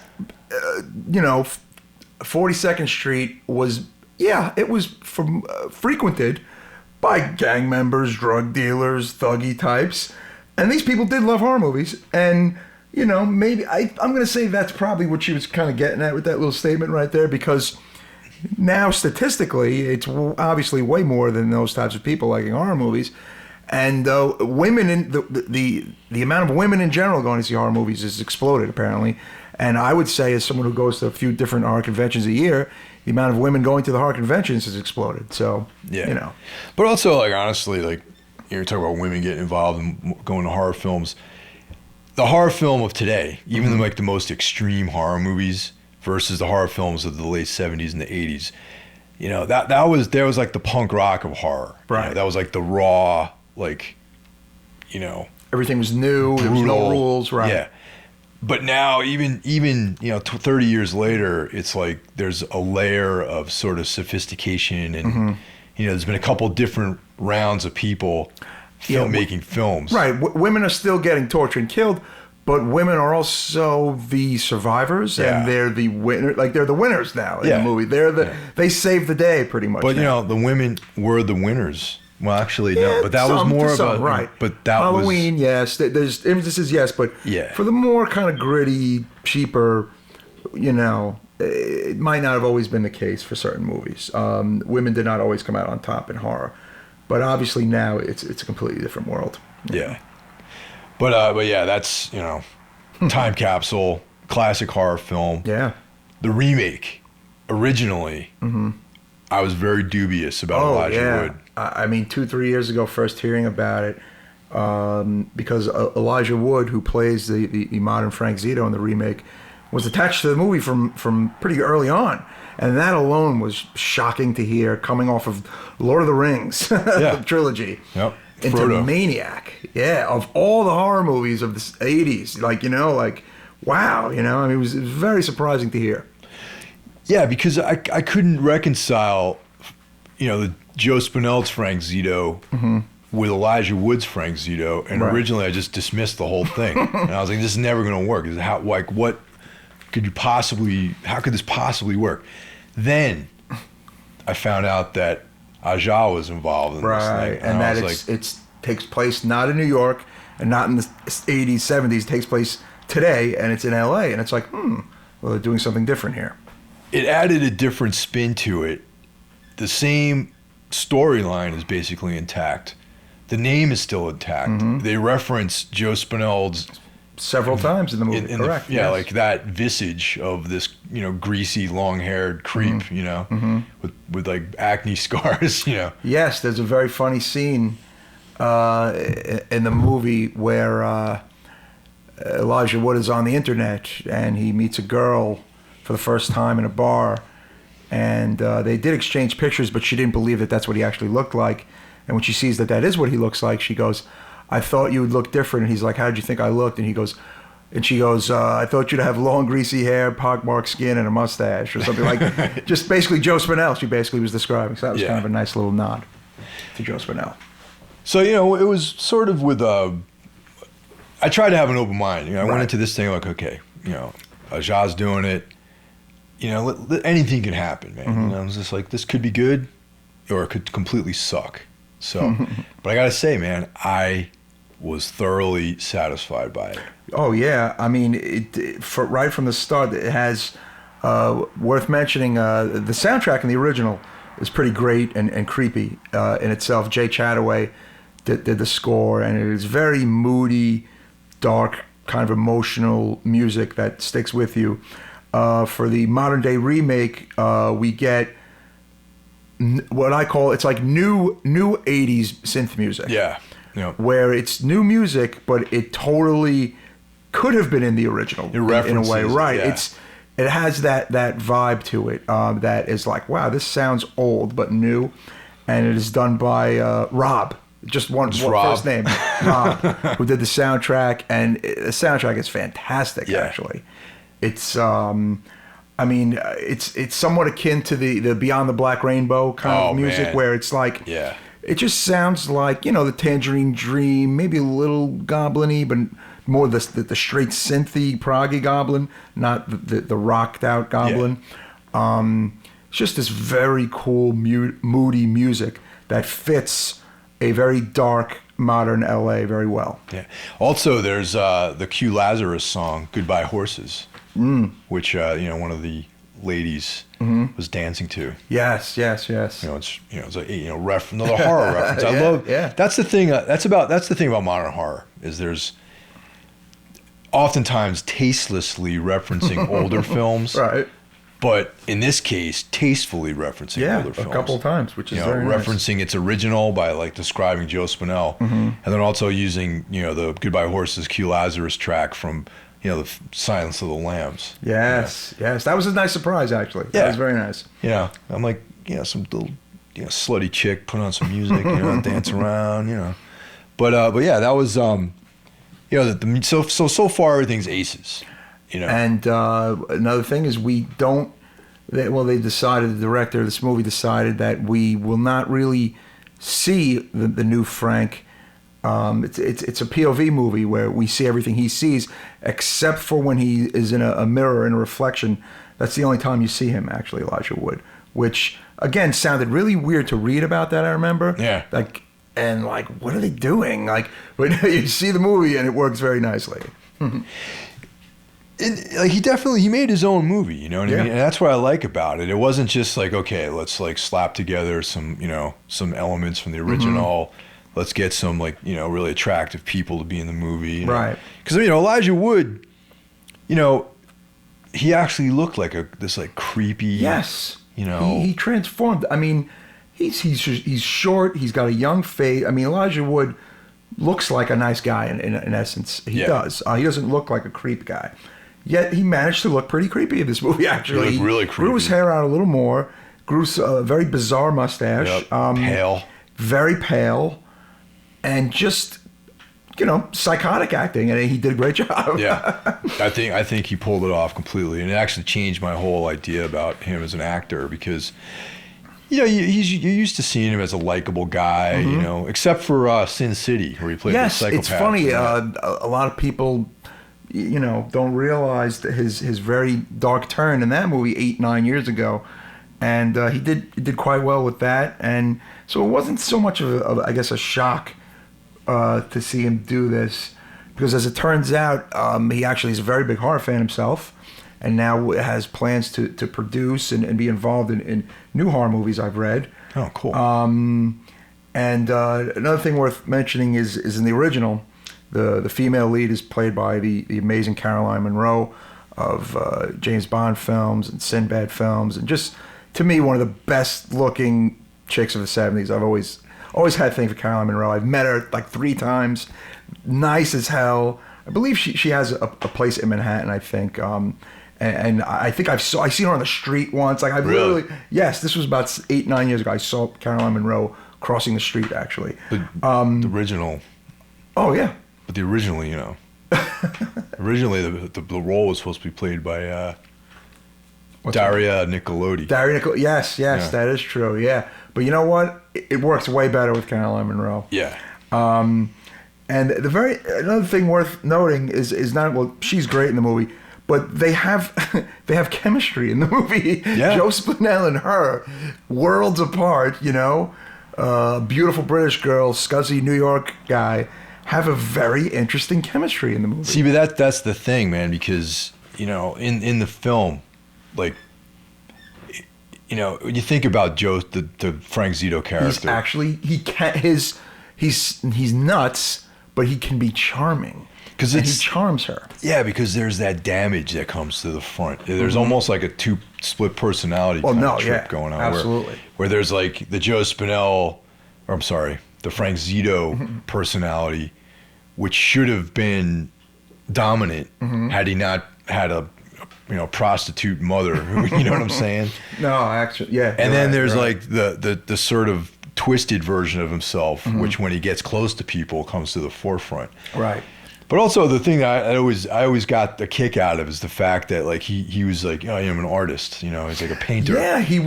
42nd Street was, it was frequented by gang members, drug dealers, thuggy types. And these people did love horror movies. And, maybe I'm going to say that's probably what she was kind of getting at with that little statement right there, because now statistically, it's obviously way more than those types of people liking horror movies. And women, in the amount of women in general going to see horror movies has exploded, apparently. And I would say, as someone who goes to a few different horror conventions a year, the amount of women going to the horror conventions has exploded. So, But also, like, honestly, like, you're talking about women getting involved and going to horror films. The horror film of today, even like the most extreme horror movies versus the horror films of the late 70s and the 80s, there was like the punk rock of horror. Right. That was like the raw, like, everything was new. There was no rules. Right. Yeah. But now, even 30 years later, it's like there's a layer of sort of sophistication, and there's been a couple different rounds of people making films. Right, women are still getting tortured and killed, but women are also the survivors, and they're the winner. Like, they're the winners now in the movie. They save the day pretty much. But now. The women were the winners. Well, actually, no, but that was more of a right. But that Halloween, was, yes. There's emphasis, yes, but for the more kind of gritty, cheaper, it might not have always been the case for certain movies. Women did not always come out on top in horror, but obviously now it's a completely different world. Yeah, but yeah, that's time capsule, classic horror film. Yeah, the remake originally. I was very dubious about Elijah Wood. I mean, 2-3 years ago, first hearing about it, because Elijah Wood, who plays the modern Frank Zito in the remake, was attached to the movie from pretty early on. And that alone was shocking to hear, coming off of Lord of the Rings trilogy. Yep. Into Frodo. Maniac. Yeah, of all the horror movies of the 80s. Wow, I mean, it was very surprising to hear. Yeah, because I couldn't reconcile, the Joe Spinell's Frank Zito with Elijah Wood's Frank Zito, and originally I just dismissed the whole thing, and I was like, "This is never going to work. What could you possibly? How could this possibly work?" Then I found out that Aja was involved in this thing, and that it takes place not in New York and not in the 80s, 70s. It takes place today, and it's in LA, and it's like, well, they're doing something different here. It added a different spin to it. The same storyline is basically intact. The name is still intact. They reference Joe Spinell's several times in the movie. Correct. Yes. Like that visage of this, the long-haired creep, with like acne scars, Yes, there's a very funny scene in the movie where Elijah Wood is on the internet and he meets a girl for the first time in a bar, and they did exchange pictures, but she didn't believe that that's what he actually looked like. And when she sees that is what he looks like, she goes, "I thought you would look different." And he's like, "How did you think I looked?" And he goes, And she goes, I thought you'd have long, greasy hair, pockmarked skin, and a mustache, or something like just basically Joe Spinell, she basically was describing. So that was kind of a nice little nod to Joe Spinell. So, it was sort of with I tried to have an open mind. I went into this thing like, okay, Aja's doing it. Anything can happen, man. I was just like, this could be good, or it could completely suck. So, but I got to say, man, I was thoroughly satisfied by it. Oh yeah, I mean, right from the start, it has worth mentioning. The soundtrack in the original is pretty great and creepy in itself. Jay Chataway did the score, and it is very moody, dark, kind of emotional music that sticks with you. For the modern day remake, we get what I call, it's like new 80s synth music. Yeah. Where it's new music, but it totally could have been in the original in a way, right? Yeah. It has that vibe to it that is like, wow, this sounds old but new, and it is done by Rob. Just one first name, Rob, who did the soundtrack, and the soundtrack is fantastic. Yeah. Actually, it's it's somewhat akin to the Beyond the Black Rainbow kind of music, man. Where it's like, it just sounds like, the Tangerine Dream, maybe a little goblin-y, but more the straight synthy, proggy goblin, not the rocked out goblin. Yeah. It's just this very cool, moody music that fits a very dark, modern LA very well. Yeah. Also, there's the Q Lazarus song, Goodbye Horses, which, one of the ladies was dancing to. Yes. It's like, another horror reference. I love. Yeah. That's the thing. That's the thing about modern horror is there's oftentimes tastelessly referencing older films, right? But in this case, tastefully referencing older films. A couple of times, which is very referencing nice. its original by like describing Joe Spinell, and then also using the Goodbye Horses Q Lazarus track from the Silence of the Lambs. Yes, that was a nice surprise actually. Yeah, that was very nice. I'm like some little slutty chick put on some music, dance around, but yeah, that was so far everything's aces. And another thing is they decided, the director of this movie decided that we will not really see the new Frank. It's a POV movie where we see everything he sees, except for when he is in a mirror, in a reflection. That's the only time you see him, actually, Elijah Wood, which, again, sounded really weird to read about that, I remember. Yeah. What are they doing? But you see the movie and it works very nicely. He made his own movie, you know what I mean? And that's what I like about it. It wasn't just like, okay, let's slap together some elements from the original. Let's get some really attractive people to be in the movie. Right. Because Elijah Wood, he actually looked like this creepy. Yes. He transformed. I mean, he's short. He's got a young face. I mean, Elijah Wood looks like a nice guy in essence. He does. He doesn't look like a creep guy. Yet he managed to look pretty creepy in this movie. Actually, he looked really creepy. Grew his hair out a little more. Grew a very bizarre mustache. Yep. Pale. Very pale. And just, psychotic acting, and he did a great job. Yeah, I think he pulled it off completely, and it actually changed my whole idea about him as an actor because, you're used to seeing him as a likable guy, except for Sin City where he played the psychopath. Yes, it's funny. A lot of people, don't realize that his very dark turn in that movie 8-9 years ago, and he did quite well with that, and so it wasn't so much of I guess a shock. To see him do this, because as it turns out, he actually is a very big horror fan himself, and now has plans to produce and be involved in new horror movies, I've read. Oh, cool. And another thing worth mentioning is in the original, the female lead is played by the amazing Caroline Munro of James Bond films and Sinbad films, and just, to me, one of the best looking chicks of the 70s. I've always had a thing for Caroline Munro. I've met her 3 times. Nice as hell. I believe she has a place in Manhattan, I think. And I think I've seen her on the street once. Really? Yes, this was about 8-9 years ago. I saw Caroline Munro crossing the street, actually. The original. Oh, yeah. But the original, Originally, the role was supposed to be played by Daria Nicolodi. Yes, yeah. That is true. Yeah, but you know what? It works way better with Caroline Munro. Yeah. And another thing worth noting is not, well, she's great in the movie, but they have chemistry in the movie. Yeah. Joe Spinell and her, worlds apart. Beautiful British girl, scuzzy New York guy, have a very interesting chemistry in the movie. See, but that's the thing, man, because in the film, like, when you think about Joe, the Frank Zito character, he's nuts, but he can be charming. Because he charms her. Yeah, because there's that damage that comes to the front. There's almost like a two split personality kind of trip going on. Absolutely. Where there's like the Joe Spinell, the Frank Zito personality, which should have been dominant had he not had a prostitute mother. You know what I'm saying? No, actually, yeah. And then there's like the sort of twisted version of himself, which when he gets close to people comes to the forefront. Right. But also the thing that I always got a kick out of is the fact that like he was like, oh, I'm an artist, he's like a painter. Yeah, he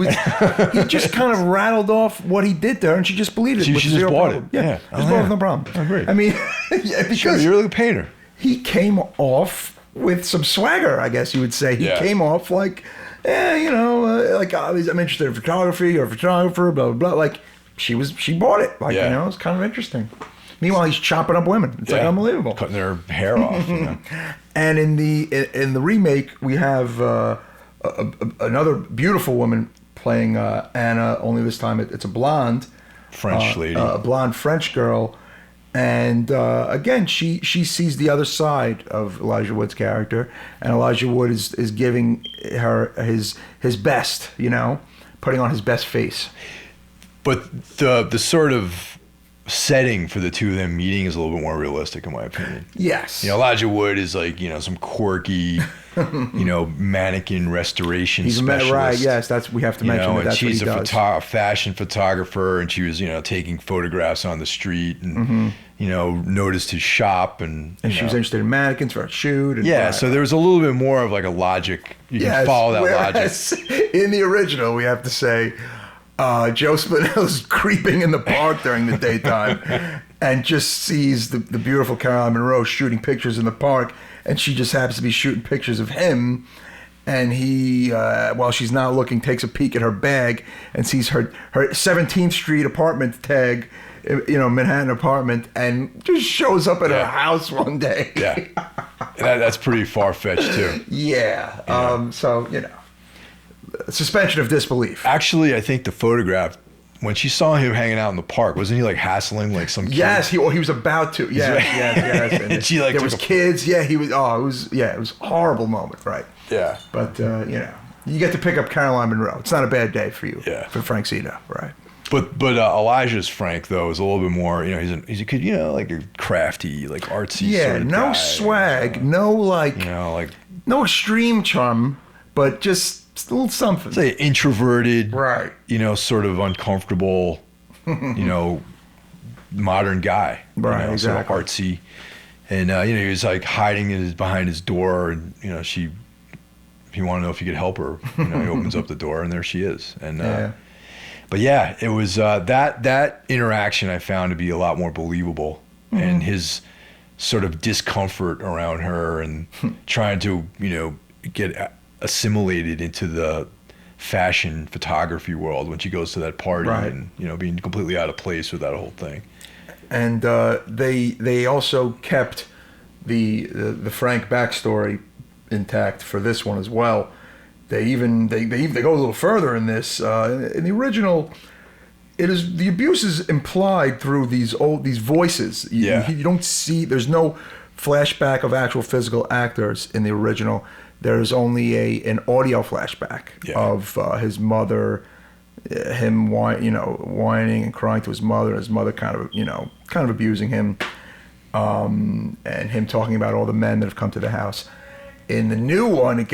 just kind of rattled off what he did there, and she just believed it. She just bought it. Yeah, just bought it, no problem. Oh, great. I mean, because sure, you're like a painter. He came off with some swagger, I guess you would say. He came off like, like I'm interested in photography or photographer, blah blah blah. Like she bought it. Like it's kind of interesting. Meanwhile, he's chopping up women. It's like unbelievable, cutting their hair off. And in the remake, we have another beautiful woman playing Anna. Only this time it's a blonde French lady, a blonde French girl, and again she sees the other side of Elijah Wood's character, and Elijah Wood is giving her his best, putting on his best face. But the sort of setting for the two of them meeting is a little bit more realistic, in my opinion. Yes. Elijah Wood is like, some quirky, mannequin restoration specialist. Right, yes, we have to mention that. And that's she's what he does. fashion photographer, and she was, taking photographs on the street and, noticed his shop. And she was interested in mannequins for a shoot. And so there was a little bit more of like a logic. You can follow that logic. In the original, we have to say, Joe Spinell's creeping in the park during the daytime and just sees the beautiful Caroline Munro shooting pictures in the park, and she just happens to be shooting pictures of him, and he, while she's not looking, takes a peek at her bag and sees her 17th Street apartment tag, Manhattan apartment, and just shows up at her house one day. Yeah. That's pretty far-fetched, too. Yeah. So, suspension of disbelief. Actually, I think the photograph, when she saw him hanging out in the park, wasn't he like hassling like some kid? Yes, he was about to. Yes. And she like there was kids. Yeah, he was. Oh, it was a horrible moment, right? Yeah. But you get to pick up Caroline Munro. It's not a bad day for you. Yeah. For Frank Zito, right? But Elijah's Frank though is a little bit more. He's a kid. like a crafty, like artsy. Yeah. Sort of No guy, swag. No like. No extreme charm, but just a little something. Say introverted, right? Sort of uncomfortable, modern guy, right? Exactly. Sort of artsy, and he was like hiding behind his door, and he wanted to know if he could help her. He opens up the door, and there she is, and but it was that interaction I found to be a lot more believable, and his sort of discomfort around her and trying to get assimilated into the fashion photography world when she goes to that party, right. And being completely out of place with that whole thing. And they also kept the Frank backstory intact for this one as well. They go a little further in this. In the original, it is the abuse is implied through these voices. You don't see. There's no flashback of actual physical actors in the original. There's only an audio flashback of his mother, him whining and crying to his mother, and his mother kind of abusing him, and him talking about all the men that have come to the house. In the new one, it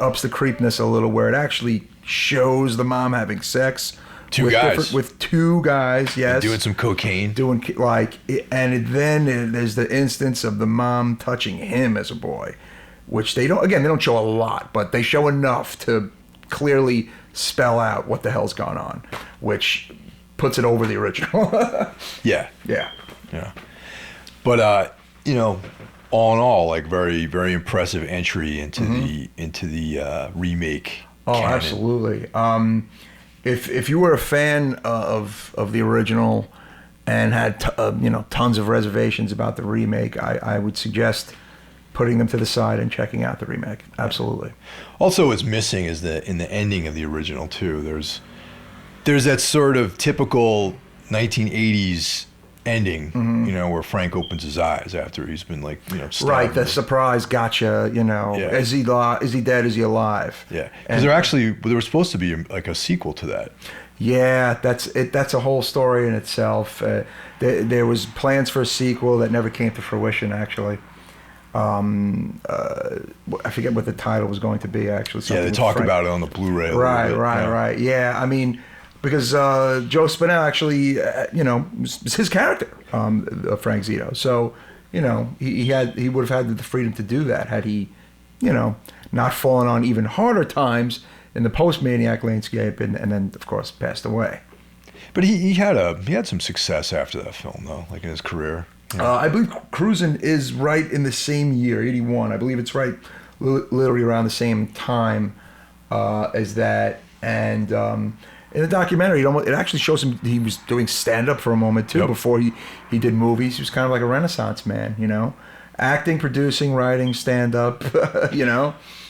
ups the creepiness a little, where it actually shows the mom having sex Two guys. With two guys, yes. And doing some cocaine. And then there's the instance of the mom touching him as a boy, which they don't show a lot, but they show enough to clearly spell out what the hell's gone on, which puts it over the original. Yeah. Yeah. Yeah. But, all in all, like very, very impressive entry into the remake. Oh, canon. Absolutely. If you were a fan of the original and had tons of reservations about the remake, I would suggest putting them to the side and checking out the remake. Absolutely. Also, what's missing is in the ending of the original too. There's that sort of typical 1980s ending, where Frank opens his eyes after he's been stabbed. Right, the surprise gotcha. Yeah. Is he dead? Is he alive? Yeah, because there was supposed to be like a sequel to that. Yeah, that's it. That's a whole story in itself. There was plans for a sequel that never came to fruition. Actually, I forget what the title was going to be. Actually, yeah, they talk about it on the Blu-ray. Right. Yeah, I mean, because Joe Spinell actually, was his character, Frank Zito. So, he would have had the freedom to do that had he, not fallen on even harder times in the post-Maniac landscape, and then of course passed away. But he had some success after that film though, like in his career. I believe Cruisin' is right in the same year, 81. I believe it's right, literally around the same time as that. And in the documentary, it actually shows him he was doing stand-up for a moment too. Yep. Before he did movies. He was kind of like a Renaissance man, acting, producing, writing, stand-up.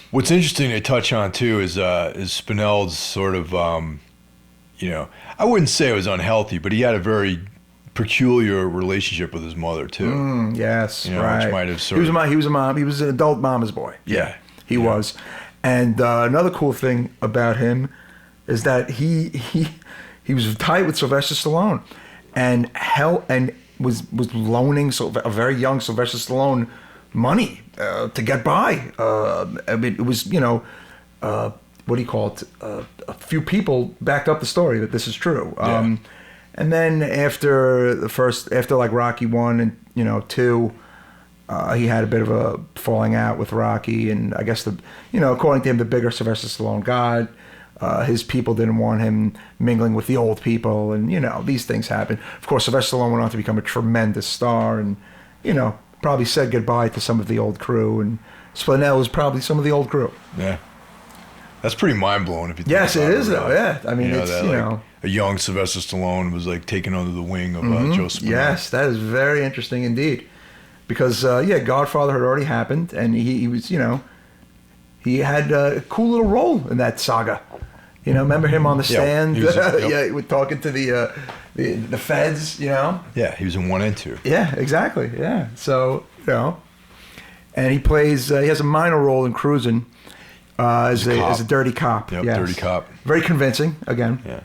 What's interesting to touch on too is Spinell's sort of, I wouldn't say it was unhealthy, but he had a very peculiar relationship with his mother too. Yes, right. Which might have he was a mom. He was an adult mama's boy. Yeah, he was. And another cool thing about him is that he was tight with Sylvester Stallone, and was loaning a very young Sylvester Stallone money to get by. I mean, it was what do you call it? A few people backed up the story that this is true. Yeah. And then after like Rocky 1 and 2, he had a bit of a falling out with Rocky, and I guess according to him, the bigger Sylvester Stallone got, his people didn't want him mingling with the old people, and these things happen. Of course, Sylvester Stallone went on to become a tremendous star, and probably said goodbye to some of the old crew, and Spinell was probably some of the old crew. Yeah. That's pretty mind-blowing if you think Yes, about it is, though, yeah. I mean, it's, a young Sylvester Stallone was, taken under the wing of Joe Spinell. Yes, that is very interesting indeed. Because, Godfather had already happened, and he was, he had a cool little role in that saga. Remember him on the stand? Yep. With talking to the feds, Yeah, he was in 1 and 2. Yeah, exactly, yeah. So, and he plays, he has a minor role in Cruisin'. As a dirty cop. Yep, yes. Dirty cop. Very convincing, again. Yeah.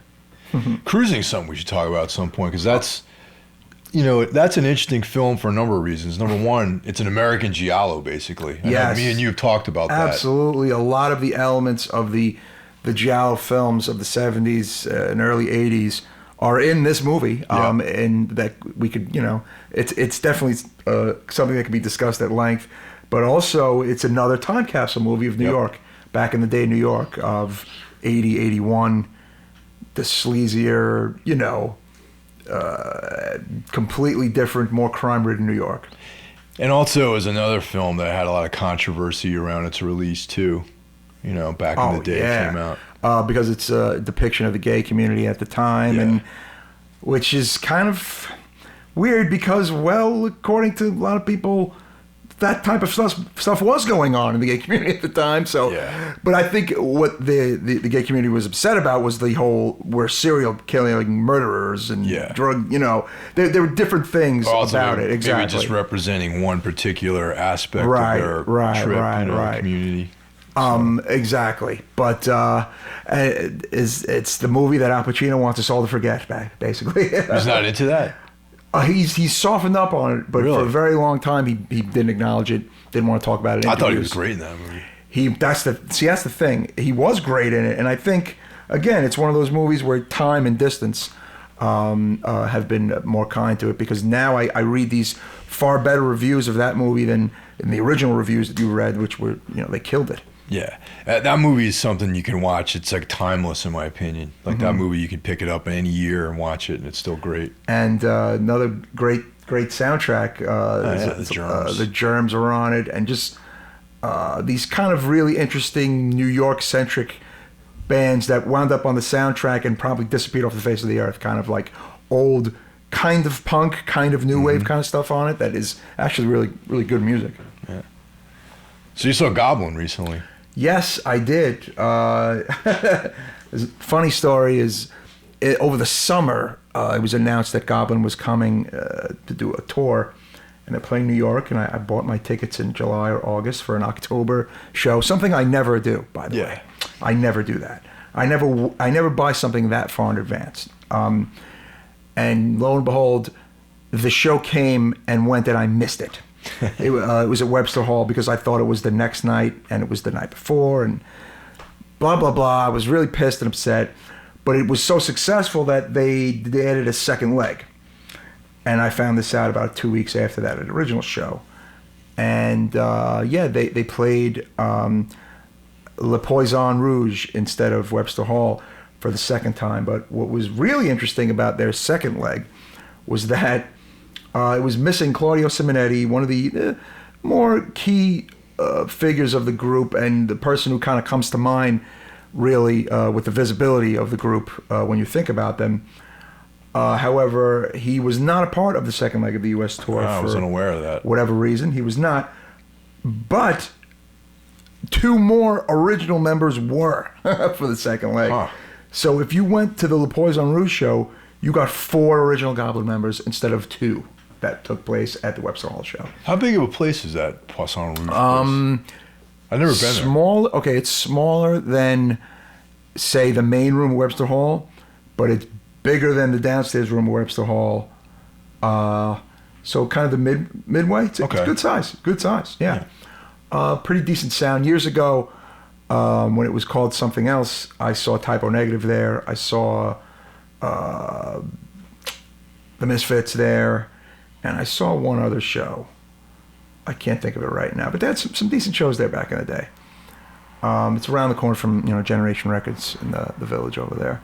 Cruising is something we should talk about at some point, because that's an interesting film for a number of reasons. Number one, it's an American giallo, basically. Yes. Me and you have talked about that. Absolutely. A lot of the elements of the giallo films of the 70s and early 80s are in this movie. And that we could, it's definitely something that can be discussed at length. But also, it's another time capsule movie of New York. Back in the day, New York of 80, 81, the sleazier, completely different, more crime-ridden New York. And also, it was another film that had a lot of controversy around its release, too. Back in the day it came out. Because it's a depiction of the gay community at the time, and which is kind of weird because, well, according to a lot of people, that type of stuff was going on in the gay community at the time. So, but I think what the gay community was upset about was the whole we're serial killing murderers and drug. There were different things about it. Exactly, maybe just representing one particular aspect of their trip, community. Exactly, but it's the movie that Al Pacino wants us all to forget. Basically, he's not into that. He's softened up on it, but for a very long time he didn't acknowledge it, didn't want to talk about it. I thought he was great in that movie. That's the thing. He was great in it, and I think again, it's one of those movies where time and distance have been more kind to it, because now I read these far better reviews of that movie than in the original reviews that you read, which were, they killed it. Yeah, that movie is something you can watch. It's like timeless, in my opinion. Like that movie, you can pick it up in any year and watch it, and it's still great. And another great soundtrack. The Germs. The Germs are on it, and just these kind of really interesting New York-centric bands that wound up on the soundtrack and probably disappeared off the face of the earth. Kind of like old, kind of punk, kind of new wave kind of stuff on it. That is actually really, really good music. Yeah. So you saw Goblin recently? Yes, I did. Funny story is, over the summer, it was announced that Goblin was coming to do a tour, and they're playing New York, and I bought my tickets in July or August for an October show, something I never do, by the way. I never do that. I never buy something that far in advance. And lo and behold, the show came and went, and I missed it. It was at Webster Hall because I thought it was the next night, and it was the night before, and blah, blah, blah. I was really pissed and upset, but it was so successful that they added a second leg. And I found this out about 2 weeks after that at the original show. And they played Le Poison Rouge instead of Webster Hall for the second time. But what was really interesting about their second leg was that it was missing Claudio Simonetti, one of the more key figures of the group, and the person who kind of comes to mind really with the visibility of the group when you think about them. However, he was not a part of the second leg of the U.S. tour. I was unaware of that. Whatever reason, he was not. But 2 more original members were for the second leg. Huh. So if you went to the Le Poison Rouge show, you got 4 original Goblin members instead of 2 that took place at the Webster Hall show. How big of a place is that Poisson Rouge place? I've never been there. Okay, it's smaller than, say, the main room at Webster Hall, but it's bigger than the downstairs room at Webster Hall. So kind of the midway. It's good size. Yeah. Pretty decent sound. Years ago, when it was called something else, I saw Typo Negative there. I saw the Misfits there, and I saw one other show. I can't think of it right now, but they had some decent shows there back in the day. It's around the corner from Generation Records in the village over there.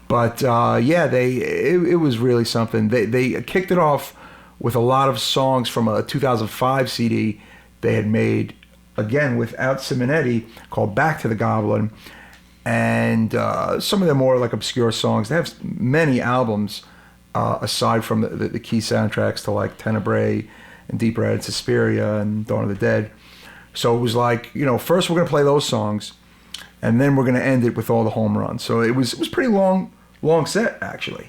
But it was really something. They kicked it off with a lot of songs from a 2005 CD they had made, again without Simonetti, called Back to the Goblin, and some of them more like obscure songs. They have many albums aside from the key soundtracks to like Tenebrae and Deep Red and Suspiria and Dawn of the Dead. So it was like, first we're going to play those songs, and then we're going to end it with all the home runs. So it was pretty long set, actually.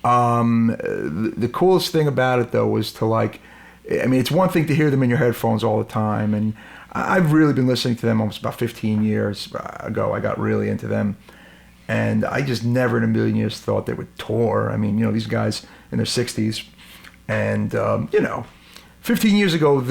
The coolest thing about it, though, was to it's one thing to hear them in your headphones all the time, and I've really been listening to them almost about 15 years ago. I got really into them, and I just never in a million years thought they would tour. I mean, these guys in their 60s, and 15 years ago,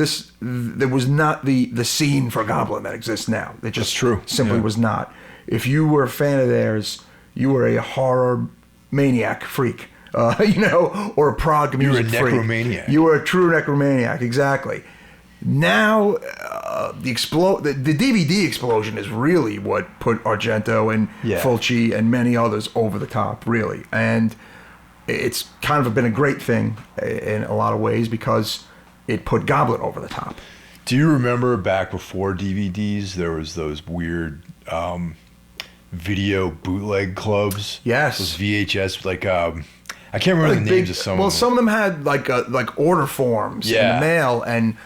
there was not the scene for Goblin that exists now. It just simply was not. If you were a fan of theirs, you were a horror maniac freak, or a prog music freak. You were a necromaniac. You were a true necromaniac, exactly. Now, the DVD explosion is really what put Argento and Fulci and many others over the top, really. And it's kind of been a great thing in a lot of ways because it put Goblin over the top. Do you remember back before DVDs, there was those weird video bootleg clubs? Yes. Those VHS, I can't remember the names of some of them. Well, some of them had like order forms in the mail, and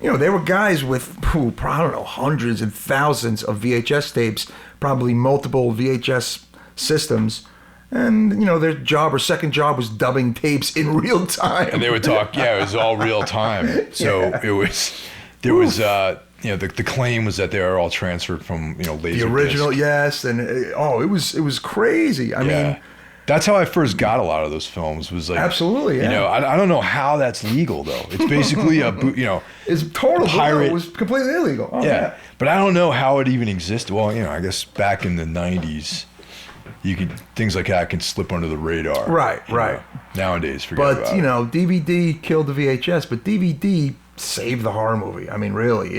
they were guys with, I don't know, hundreds and thousands of VHS tapes, probably multiple VHS systems. And, their second job was dubbing tapes in real time. And they would talk, it was all real time. So the claim was that they were all transferred from, Laserdisc. The original, yes. And, it was crazy. I mean, that's how I first got a lot of those films, was like, absolutely, yeah. I don't know how that's legal, though. It's basically it's total pirate. It was completely illegal. But I don't know how it even existed. Well, I guess back in the 90s, things like that can slip under the radar. Right. Nowadays, forget about it. But, you know, DVD killed the VHS, but DVD saved the horror movie. I mean, really.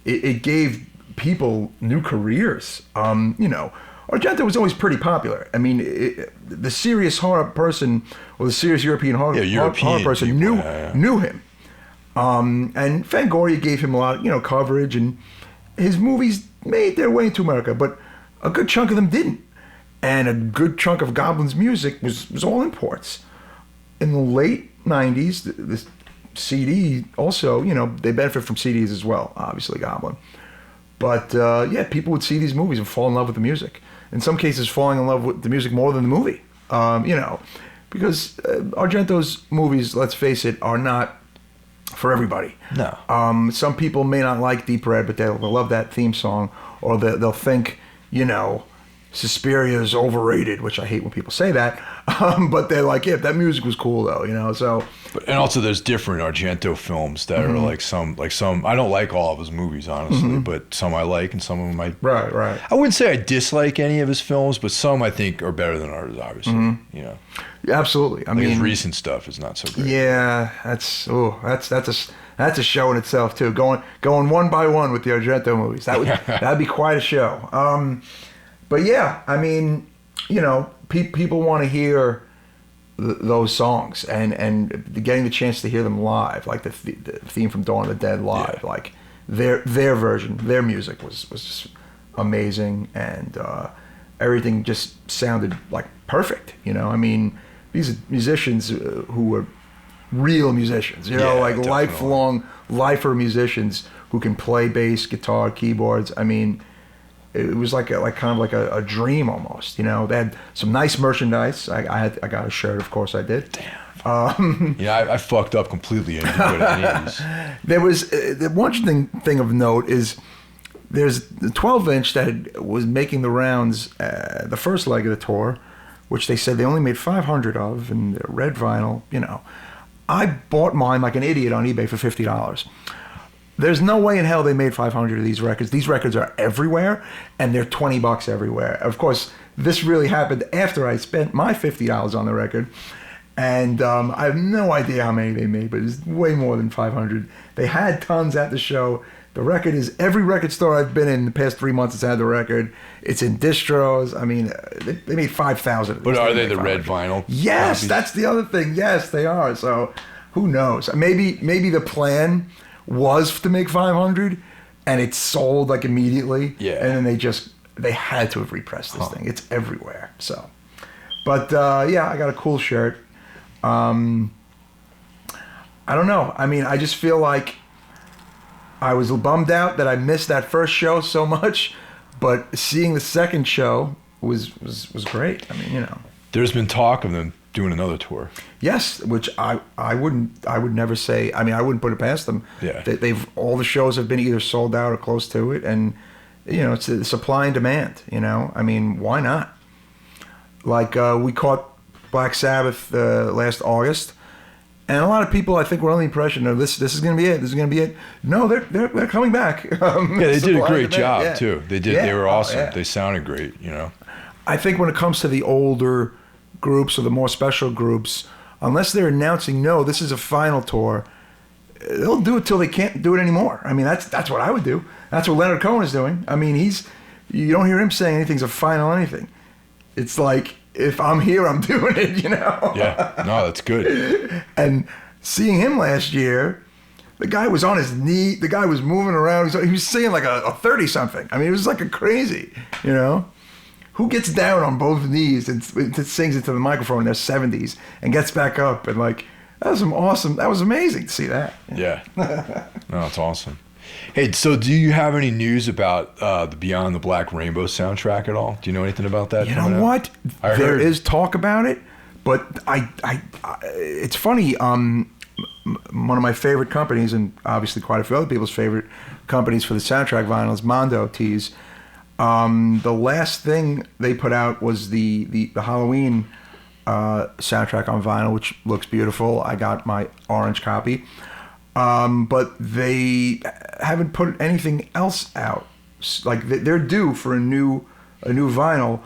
It gave people new careers. You know, Argento was always pretty popular. I mean, the serious horror person or the serious European horror person knew him. And Fangoria gave him a lot of, coverage, and his movies made their way into America, but a good chunk of them didn't. And a good chunk of Goblin's music was all imports. In the late 90s, the CD also, they benefit from CDs as well, obviously, Goblin. But, people would see these movies and fall in love with the music. In some cases, falling in love with the music more than the movie, because Argento's movies, let's face it, are not for everybody. No. Some people may not like Deep Red, but they'll love that theme song, or they'll think, Suspiria is overrated, which I hate when people say that. But they're like, yeah, that music was cool though, so. And also there's different Argento films that are like some, I don't like all of his movies, honestly, but some I like and some of them I. Right. I wouldn't say I dislike any of his films, but some I think are better than others, obviously, Yeah, absolutely. I mean, his recent stuff is not so great. Yeah, that's a show in itself too. Going one by one with the Argento movies. That'd be quite a show. But yeah, I mean, people want to hear those songs and getting the chance to hear them live, like the theme from Dawn of the Dead live, like their version, their music was just amazing, and everything just sounded like perfect. I mean, these are musicians who were real musicians, definitely. lifer musicians who can play bass, guitar, keyboards. I mean, it was like a dream almost. They had some nice merchandise. I got a shirt, of course I did. Damn. I fucked up completely. I didn't go to any of these. There was the one thing of note is there's the 12-inch that was making the rounds the first leg of the tour, which they said they only made 500 of, and red vinyl. I bought mine like an idiot on eBay for $50. There's no way in hell they made 500 of these records. These records are everywhere, and they're $20 everywhere. Of course, this really happened after I spent my $50 on the record, and I have no idea how many they made, but it's way more than 500. They had tons at the show. The record is every record store I've been in the past 3 months has had the record. It's in distros. I mean, they made 5,000 of these. But are they the red vinyl? Yes, copies? That's the other thing. Yes, they are. So who knows? Maybe the plan was to make 500 and it sold like immediately. Yeah. And then they had to have repressed this thing. It's everywhere. So, but I got a cool shirt. I don't know. I mean, I just feel like I was bummed out that I missed that first show so much, but seeing the second show was great. I mean, There's been talk of them doing another tour. Yes, which I would never say. I mean, I wouldn't put it past them. Yeah. They've all the shows have been either sold out or close to it, and it's a supply and demand. I mean, why not? Like we caught Black Sabbath last August, and a lot of people I think were under the impression of this is going to be it. This is going to be it. No, they're coming back. They did a great job too. They did. Yeah. They were awesome. Yeah. They sounded great. I think when it comes to the older groups or the more special groups, unless they're announcing, no, this is a final tour, they'll do it till they can't do it anymore. I mean, that's what I would do. That's what Leonard Cohen is doing. I mean, you don't hear him saying anything's a final anything. It's like, if I'm here, I'm doing it, Yeah, no, that's good. And seeing him last year, the guy was on his knee. The guy was moving around. He was singing like a 30-something. I mean, it was like a crazy, Who gets down on both knees and sings into the microphone in their 70s and gets back up and that was awesome. That was amazing to see that. Yeah. No, it's awesome. Hey, so do you have any news about the Beyond the Black Rainbow soundtrack at all? Do you know anything about that? You know what? There is talk about it, but I it's funny. One of my favorite companies, and obviously quite a few other people's favorite companies for the soundtrack vinyl, is Mondo Tees. The last thing they put out was the Halloween soundtrack on vinyl, which looks beautiful. I got my orange copy, but they haven't put anything else out. Like they're due for a new vinyl.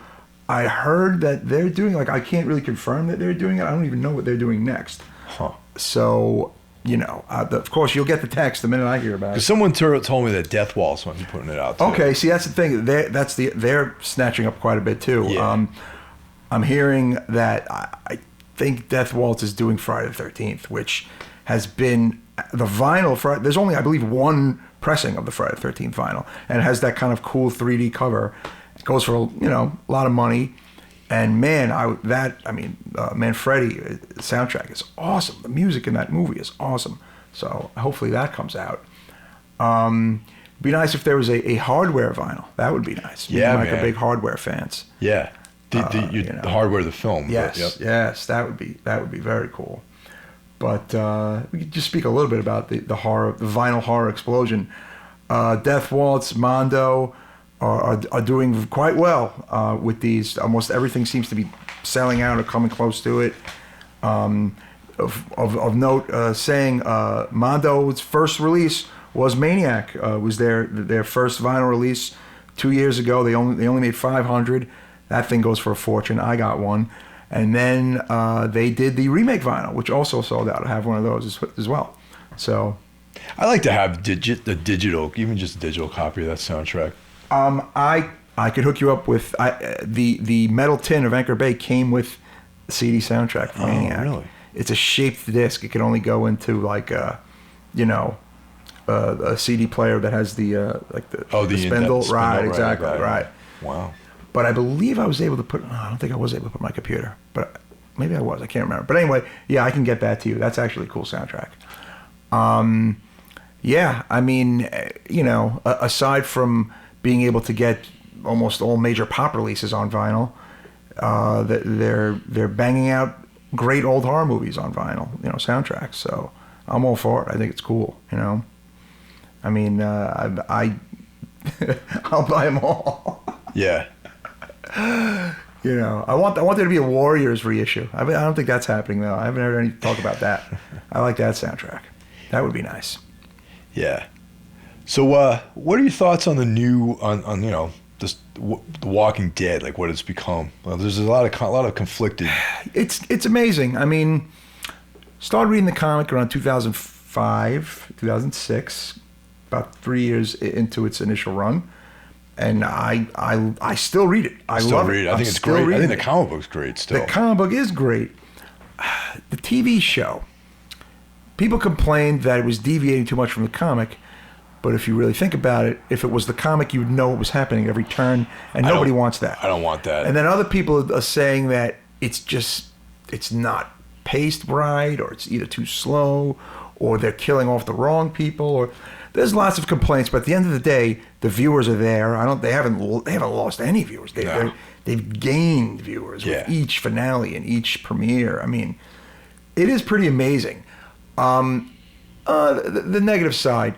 I heard that they're doing, like, I can't really confirm that they're doing it. I don't even know what they're doing next. Huh. So, you know, of course, you'll get the text the minute I hear about it. Because someone told me that Death Waltz might be putting it out, too. Okay, see, that's the thing. They're snatching up quite a bit, too. Yeah. I'm hearing that I think Death Waltz is doing Friday the 13th, which has been the vinyl. There's only, I believe, one pressing of the Friday the 13th vinyl, and it has that kind of cool 3D cover. It goes for, you know, a lot of money. And man, Manfredi soundtrack is awesome. The music in that movie is awesome. So hopefully that comes out. It'd be nice if there was a hardware vinyl. That would be nice. Yeah, Mike man. are big hardware fans. Yeah. The hardware of the film. Yes, but, yep. yes, that would be very cool. But we could just speak a little bit about the vinyl horror explosion. Death Waltz, Mondo are doing quite well with these. Almost everything seems to be selling out or coming close to it. Of note, saying Mondo's first release was Maniac. Was their first vinyl release 2 years ago. They only made 500. That thing goes for a fortune. I got one. And then they did the remake vinyl, which also sold out. I have one of those as well. So I like to have the digital, even just a digital copy of that soundtrack. I could hook you up with the metal tin of Anchor Bay came with the CD soundtrack for Maniac. Really? It's a shaped disc. It can only go into like a CD player that has the spindle. Right, exactly, right. Wow. But I believe I was able to put. I don't think I was able to put my computer, but maybe I was. I can't remember. But anyway, yeah, I can get that to you. That's actually a cool soundtrack. Yeah, I mean, you know, aside from being able to get almost all major pop releases on vinyl, they're banging out great old horror movies on vinyl, you know, soundtracks. So I'm all for it. I think it's cool, you know. I mean, I'll buy them all. Yeah. You know, I want there to be a Warriors reissue. I don't think that's happening though. I haven't heard any talk about that. I like that soundtrack. That would be nice. Yeah. So, what are your thoughts on the new on you know just The Walking Dead, like what it's become? Well, there's a lot of conflicted. It's amazing. I mean, started reading the comic around 2005, 2006, about 3 years into its initial run, and I still read it. I love it. I think it's great. I think the comic book's great still. The comic book is great. The TV show, people complained that it was deviating too much from the comic. But if you really think about it, if it was the comic, you'd know what was happening at every turn, and nobody wants that. I don't want that. And then other people are saying that it's not paced right, or it's either too slow, or they're killing off the wrong people, or there's lots of complaints. But at the end of the day, the viewers are there. They haven't lost any viewers. They've gained viewers with each finale and each premiere. I mean, it is pretty amazing. The negative side.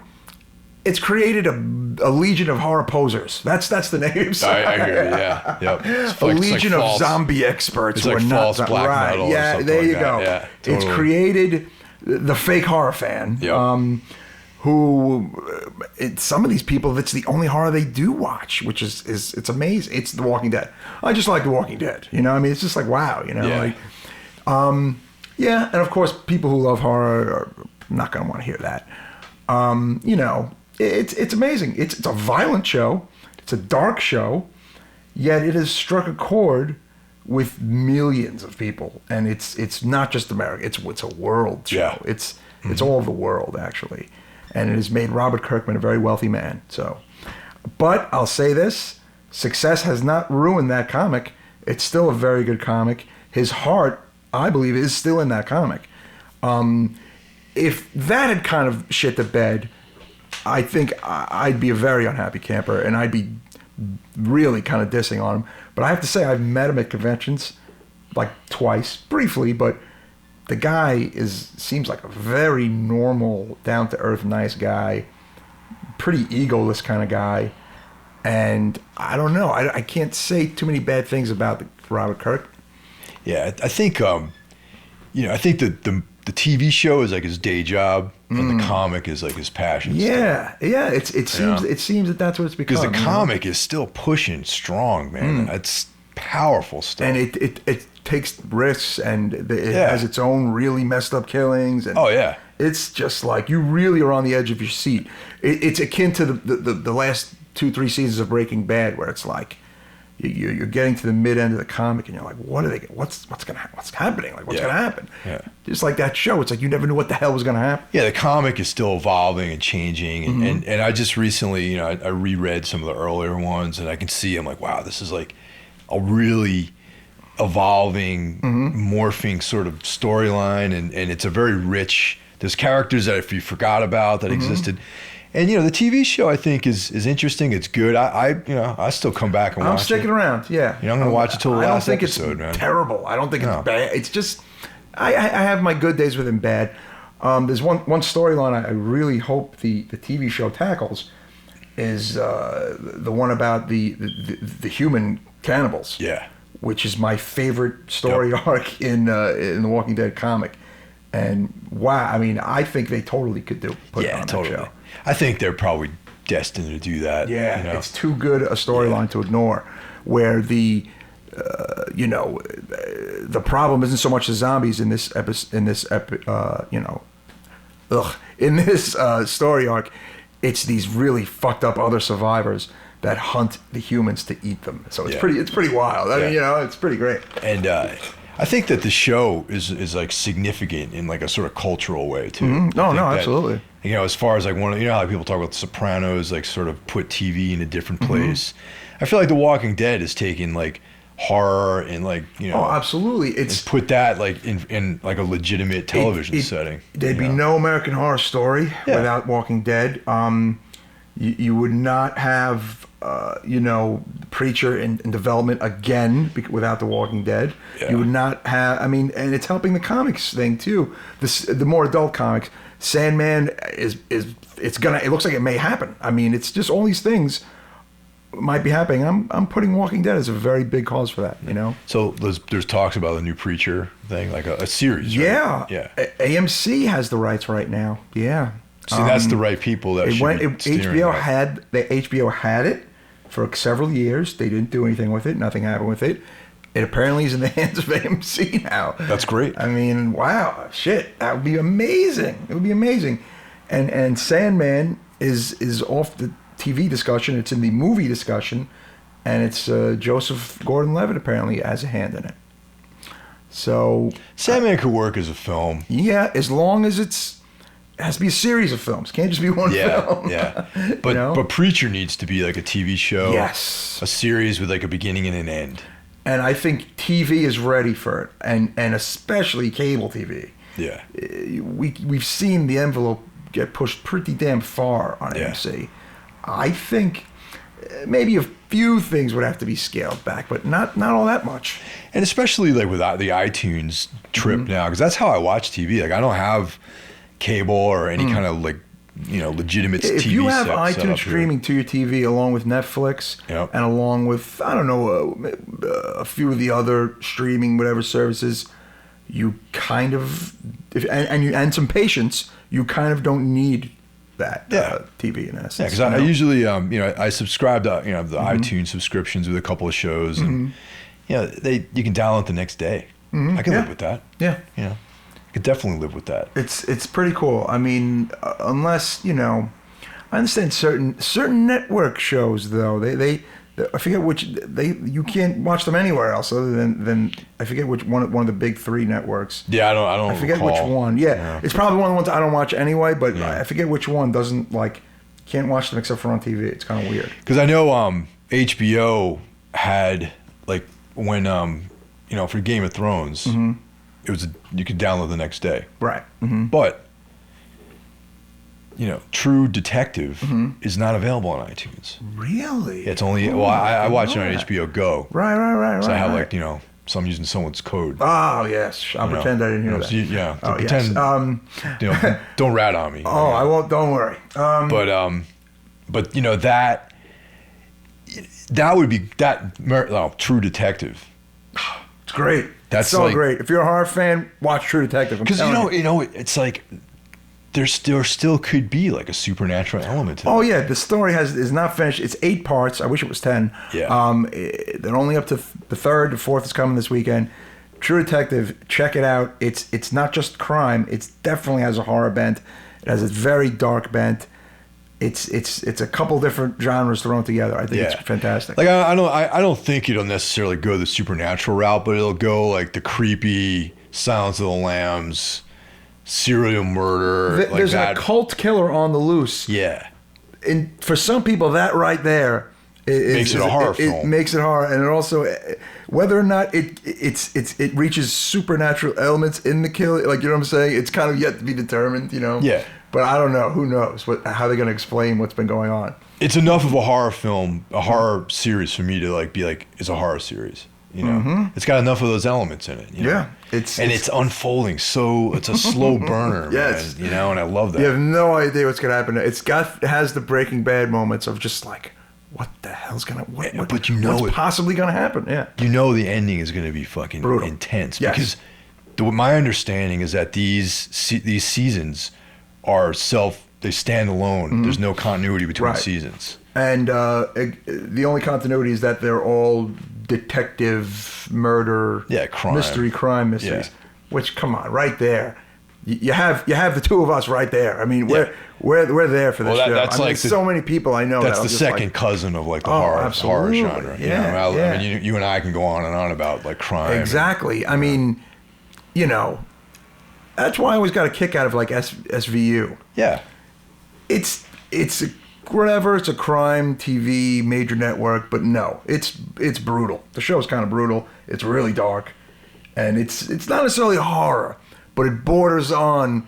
It's created a legion of horror posers. That's the negative side. I hear you. Yeah, yep. A legion of zombie experts who are not false black right. metal. Yeah, or there you like go. Yeah, totally. It's created the fake horror fan. Yep. Some of these people, that's the only horror they do watch, which is it's amazing. It's The Walking Dead. I just like The Walking Dead. You know, I mean, it's just like wow. You know, yeah. And of course, people who love horror are not going to want to hear that. You know. It's amazing. It's a violent show. It's a dark show, yet it has struck a chord with millions of people. And it's not just America. It's a world show. Yeah. It's all over the world actually, and it has made Robert Kirkman a very wealthy man. So, but I'll say this: success has not ruined that comic. It's still a very good comic. His heart, I believe, is still in that comic. If that had kind of shit the bed, I think I'd be a very unhappy camper, and I'd be really kind of dissing on him. But I have to say, I've met him at conventions, like twice, briefly, but the guy seems like a very normal, down-to-earth, nice guy, pretty egoless kind of guy. And I don't know, I can't say too many bad things about Robert Kirk. Yeah, I think, I think that the TV show is like his day job, and the comic is like his passion. Yeah, still. It seems that that's what it's become. Because the comic is still pushing strong, man. It's powerful stuff. And it takes risks, and it has its own really messed up killings. And it's just like you really are on the edge of your seat. It's akin to the last 2-3 seasons of Breaking Bad, where it's like you're getting to the mid end of the comic, and you're like, what's happening? Like, what's gonna happen? Yeah. Just like that show, it's like you never knew what the hell was gonna happen. Yeah, the comic is still evolving and changing, and I just recently, I reread some of the earlier ones, and I can see, I'm like, wow, this is like a really evolving, morphing sort of storyline, and it's a very rich. There's characters that if you forgot about that existed. And the TV show I think is interesting. It's good. I still come back and watch it. I'm sticking around. Yeah. I'm gonna watch it till the last episode, man. I don't think it's terrible. I don't think it's bad. It's just I have my good days with it and bad. There's one storyline I really hope the TV show tackles is the one about the human cannibals. Yeah. Which is my favorite story arc in the Walking Dead comic. And wow, I mean, I think they totally could put it on that show. I think they're probably destined to do that. Yeah, it's too good a storyline to ignore. Where the problem isn't so much the zombies in this story arc. It's these really fucked up other survivors that hunt the humans to eat them. So it's pretty wild. I mean, it's pretty great. And I think that the show is like significant in like a sort of cultural way too. Absolutely. As far as like how people talk about The Sopranos, like sort of put TV in a different place. I feel like The Walking Dead is taking like horror and like absolutely, it's put that like in like a legitimate television setting. There'd be no American Horror Story without Walking Dead. You would not have Preacher in development again without The Walking Dead. You would not have. I mean, and it's helping the comics thing too. The more adult comics. Sandman it looks like it may happen. I mean, it's just all these things might be happening. I'm putting Walking Dead as a very big cause for that. So there's talks about the new Preacher thing, like a series. Yeah. Right? Yeah. AMC has the rights right now. Yeah. See, that's the right people that HBO had it for several years. They didn't do anything with it. Nothing happened with it. It apparently is in the hands of AMC now. That's great. I mean, wow, shit, that would be amazing. It would be amazing. And Sandman is off the TV discussion. It's in the movie discussion, and it's Joseph Gordon-Levitt apparently has a hand in it. So Sandman could work as a film. Yeah, as long as it has to be a series of films. Can't just be one film. Yeah. But Preacher needs to be like a TV show. Yes. A series with like a beginning and an end. And I think TV is ready for it, and especially cable TV. Yeah. We've seen the envelope get pushed pretty damn far on AMC. I think maybe a few things would have to be scaled back, but not all that much. And especially like with the iTunes trip now, because that's how I watch TV. Like I don't have cable or any kind of like legitimate TV. If you have iTunes here. streaming to your TV along with Netflix and along with a few of the other streaming whatever services, you kind of and some patience, you kind of don't need that TV in essence. Yeah, because I usually I subscribe to the iTunes subscriptions with a couple of shows, and you can download the next day. I can live with that. Yeah. I could definitely live with that. It's pretty cool. I mean, unless I understand certain network shows though. They I forget which you can't watch them anywhere else other than I forget which one of the big 3 networks. Yeah, I forget recall. which one. Yeah, it's probably one of the ones I don't watch anyway. But I forget which one doesn't can't watch them except for on TV. It's kind of weird. Because I know HBO had like when for Game of Thrones. It was you could download the next day. Right. But True Detective is not available on iTunes. Really? It's only I watch it on HBO Go. Right. So I have so I'm using someone's code. Oh yes, I'll pretend I didn't hear that. Yeah. Oh, pretend. Yes. Don't rat on me. Oh, I won't. Don't worry. But that would be True Detective. It's great. That's so great. If you're a horror fan, watch True Detective. Because it's like there still could be like a supernatural element to it. Oh yeah, the story is not finished. It's 8 parts. I wish it was 10. Yeah. They're only up to the 3rd. The 4th is coming this weekend. True Detective, check it out. It's not just crime. It definitely has a horror bent. It has a very dark bent. It's a couple different genres thrown together. I think it's fantastic. Like I don't think it'll necessarily go the supernatural route, but it'll go like the creepy Silence of the Lambs, serial murder. There's a cult killer on the loose. Yeah. And for some people, that right there makes it a horror film. It makes it horror, and it also, whether or not it reaches supernatural elements in the kill, like, you know what I'm saying? It's kind of yet to be determined, you know. Yeah. But I don't know. Who knows how they're going to explain what's been going on? It's enough of a horror film, a horror series for me to like be like, it's a horror series. You know, It's got enough of those elements in it. You know? Yeah, it's unfolding. So it's a slow burner, yes, man, you know, and I love that. You have no idea what's gonna happen. It has the Breaking Bad moments of just like, what the hell's gonna but you know what's possibly gonna happen? Yeah, you know the ending is gonna be fucking brutal, intense. Yes. Because my understanding is that these seasons are they stand alone. There's no continuity between seasons. And the only continuity is that they're all detective murder, crime mysteries. Yeah. Which, come on, right there, you have the two of us right there. I mean, we're there for this show. That's I mean, so many people I know. That's the second cousin of like the horror genre. Yeah, I mean, you and I can go on and on about like crime. Exactly. I mean, you know, that's why I always got a kick out of like SVU. Yeah. It's whatever. It's a crime TV major network, but no, it's brutal. The show's kind of brutal. It's really dark, and it's not necessarily horror, but it borders on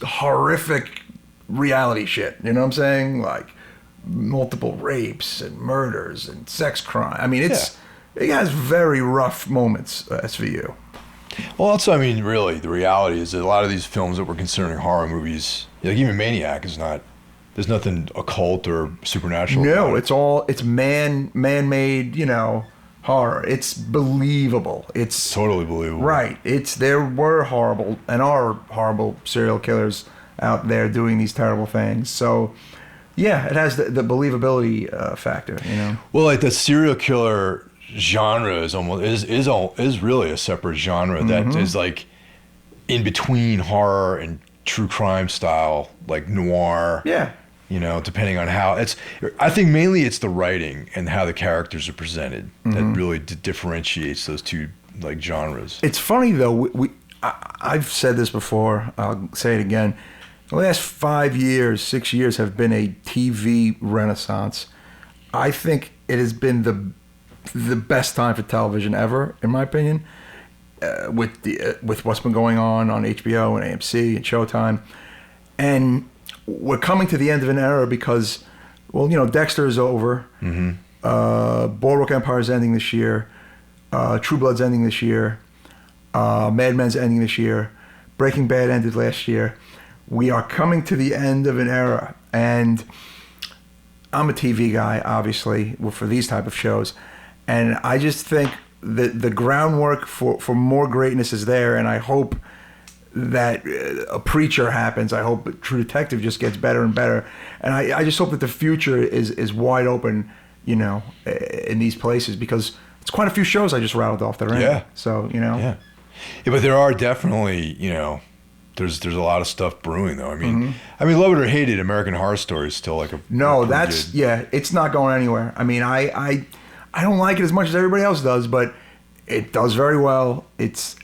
horrific reality shit. You know what I'm saying? Like multiple rapes and murders and sex crime. I mean, it has very rough moments. SVU. Well, also, I mean, really, the reality is that a lot of these films that we're considering horror movies, like even Maniac, is not. There's nothing occult or supernatural. No, it's man-made, you know, horror. It's believable. It's totally believable. Right. There were horrible and are horrible serial killers out there doing these terrible things. So, yeah, it has the believability factor, you know. Well, like the serial killer genre is really a separate genre that is like in between horror and true crime style, like noir. Yeah. You know, depending on how I think mainly it's the writing and how the characters are presented that really differentiates those two like genres. It's funny though. I've said this before. I'll say it again. The last 6 years have been a TV renaissance. I think it has been the best time for television ever, in my opinion. With what's been going on HBO and AMC and Showtime, and we're coming to the end of an era because, well, you know, Dexter is over. Boardwalk Empire is ending this year. True Blood's ending this year. Mad Men's ending this year. Breaking Bad ended last year. We are coming to the end of an era, and I'm a TV guy, obviously, for these type of shows, and I just think that the groundwork for more greatness is there, and I hope that a Preacher happens. I hope True Detective just gets better and better, and I just hope that the future is wide open, you know, in these places, because it's quite a few shows I just rattled off that are in. Yeah. So, you know. Yeah, but there are definitely, you know, there's a lot of stuff brewing though. I mean, love it or hate it, American Horror Story is still like it's not going anywhere. I mean, I don't like it as much as everybody else does, but it does very well. It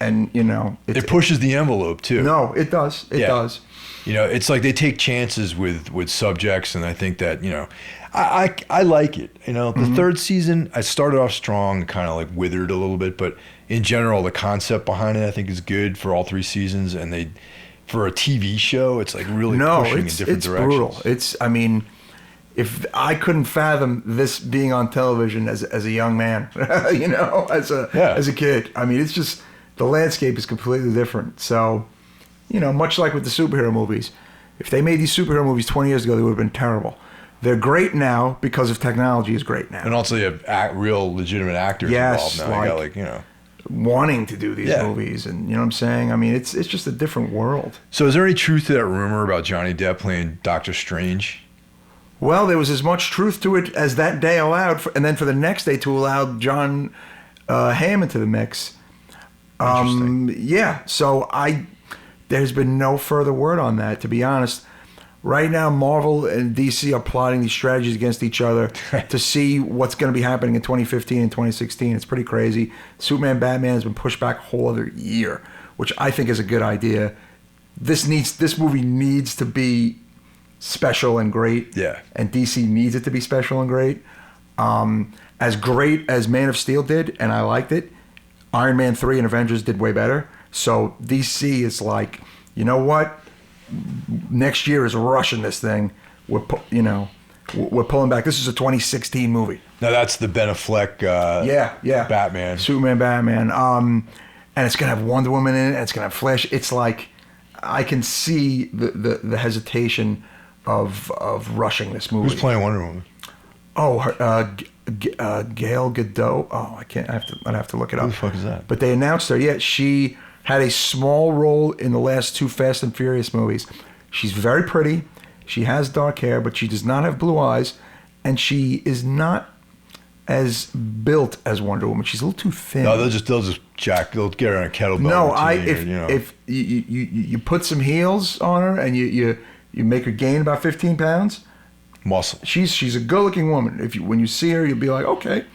pushes the envelope too. No, it does. It does. You know, it's like they take chances with subjects, and I think that, you know, I like it. You know, the third season, I started off strong, kind of like withered a little bit, but in general, the concept behind it, I think, is good for all 3 seasons, and for a TV show, it's like really pushing in different directions. Brutal. I mean, if I couldn't fathom this being on television as a young man, you know, as a kid. I mean, it's just, the landscape is completely different. So, you know, much like with the superhero movies, if they made these superhero movies 20 years ago, they would have been terrible. They're great now because of technology is great now. And also you have real legitimate actors involved now. You got, like, you know. wanting to do these movies, and you know what I'm saying? I mean, it's just a different world. So is there any truth to that rumor about Johnny Depp playing Doctor Strange? Well, there was as much truth to it as that day allowed, and then for the next day to allow John Hamm into the mix. Yeah, so there's been no further word on that, to be honest. Right now, Marvel and DC are plotting these strategies against each other to see what's going to be happening in 2015 and 2016. It's pretty crazy. Superman, Batman has been pushed back a whole other year, which I think is a good idea. This movie needs to be special and great. Yeah. And DC needs it to be special and great. As great as Man of Steel did, and I liked it, Iron Man 3 and Avengers did way better. So DC is like, you know what? Next year is rushing this thing. We're pulling back. This is a 2016 movie. Now that's the Ben Affleck Batman. Superman, Batman. And it's going to have Wonder Woman in it, and it's going to have Flash. It's like, I can see the hesitation of rushing this movie. Who's playing Wonder Woman? Oh, Gal Gadot. Oh, I can't. I'd have to look it up. Who the fuck is that? But they announced her. Yeah, she had a small role in the last 2 Fast and Furious movies. She's very pretty. She has dark hair, but she does not have blue eyes, and she is not as built as Wonder Woman. She's a little too thin. No, they'll get her on a kettlebell. No, if you put some heels on her and you make her gain about 15 pounds. Muscle. She's a good-looking woman. When you see her, you'll be like, okay.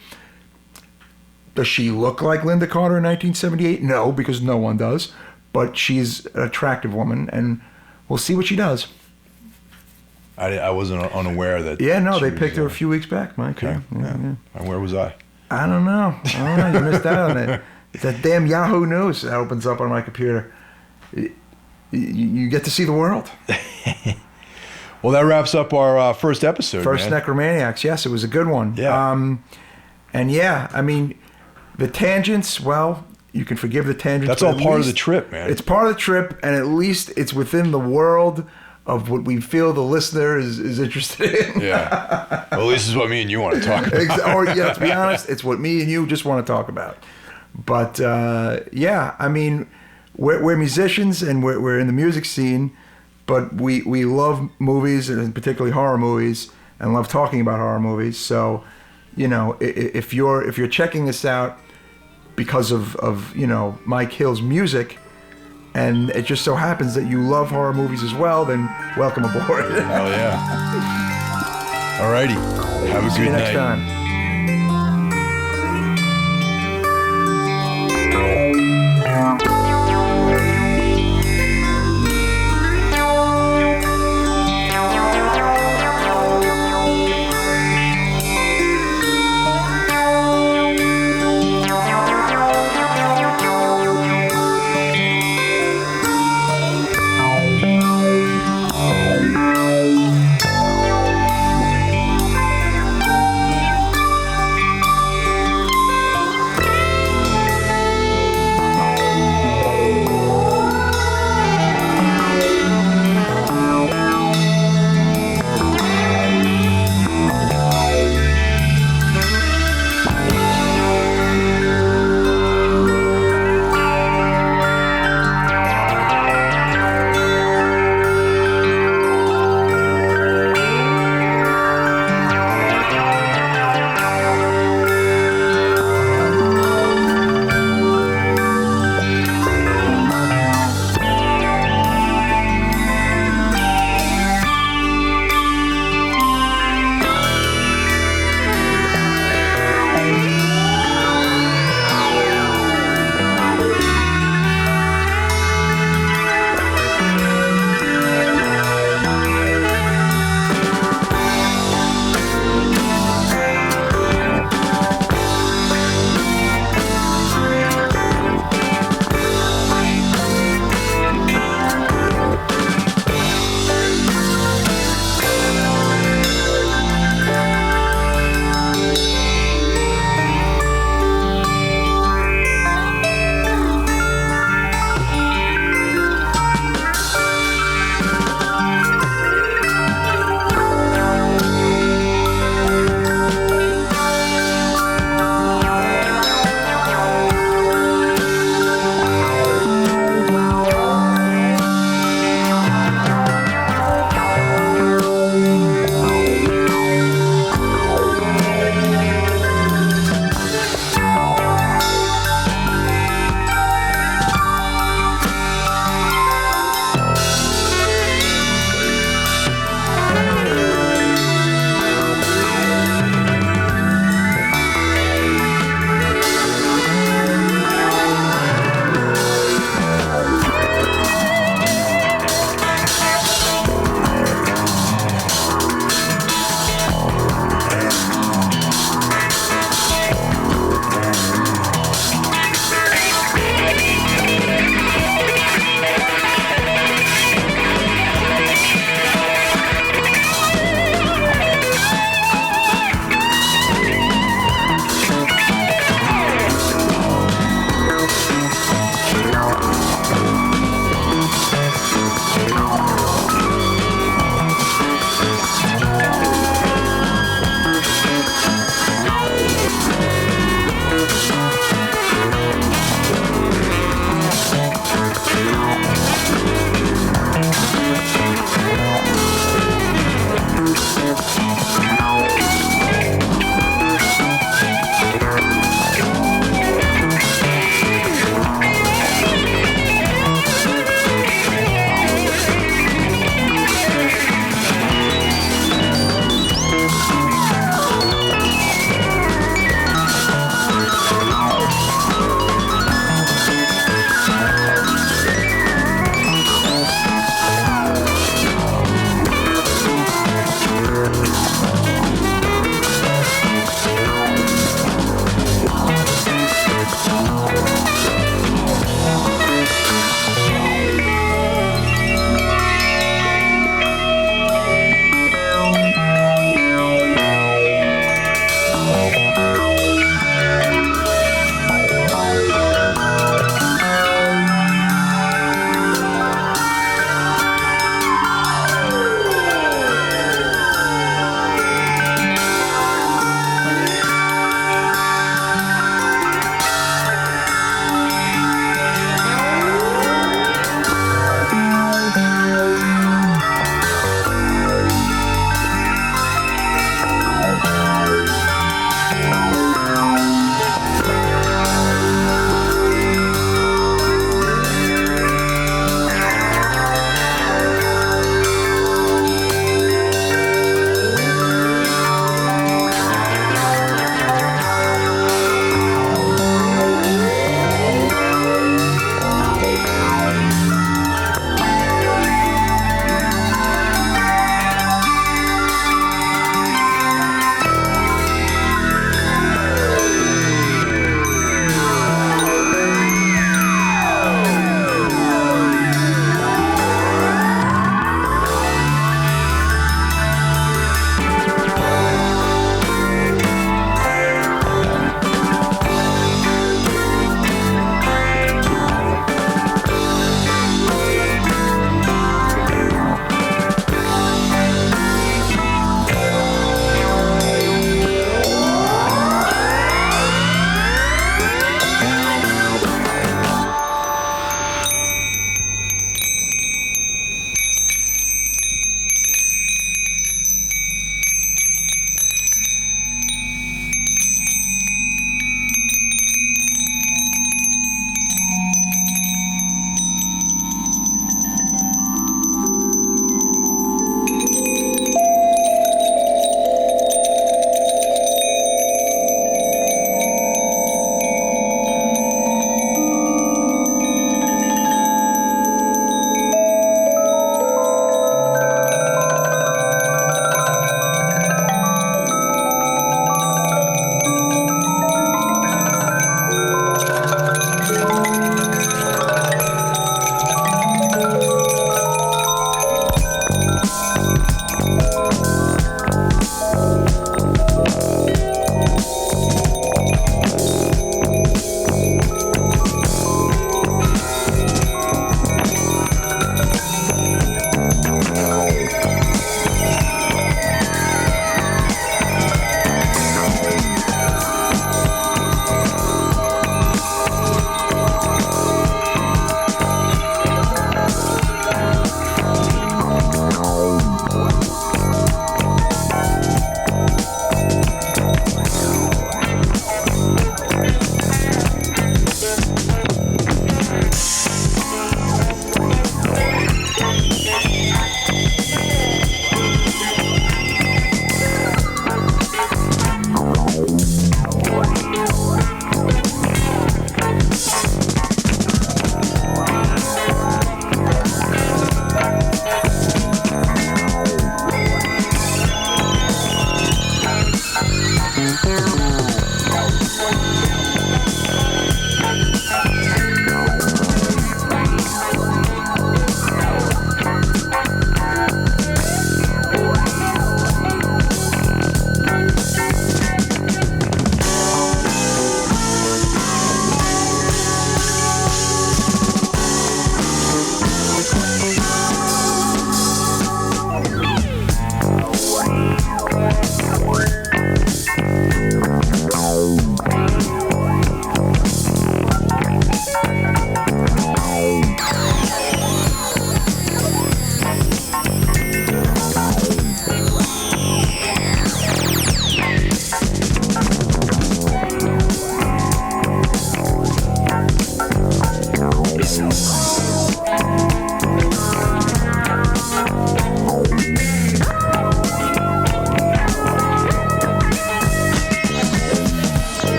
Does she look like Linda Carter in 1978? No, because no one does. But she's an attractive woman, and we'll see what she does. I wasn't unaware that. Yeah, no, they picked her a few weeks back, Mike. Okay. Yeah. And where was I? I don't know. You missed out on it. It's that damn Yahoo News that opens up on my computer. You get to see the world. Well, that wraps up our first episode. First man. Necromaniacs. Yes, it was a good one. Yeah. And yeah, I mean, the tangents, well, you can forgive the tangents. That's all part of the trip, man. It's part of the trip, and at least it's within the world of what we feel the listener is interested in. Yeah. Well, at least it's what me and you want to talk about. Or, yeah, to be honest, it's what me and you just want to talk about. But, yeah, I mean, we're musicians, and we're in the music scene, but we love movies, and particularly horror movies, and love talking about horror movies. So, you know, if you're checking this out because of you know, Mike Hill's music, and it just so happens that you love horror movies as well, then welcome aboard. Hell yeah. All righty. Have a good night. See you next time.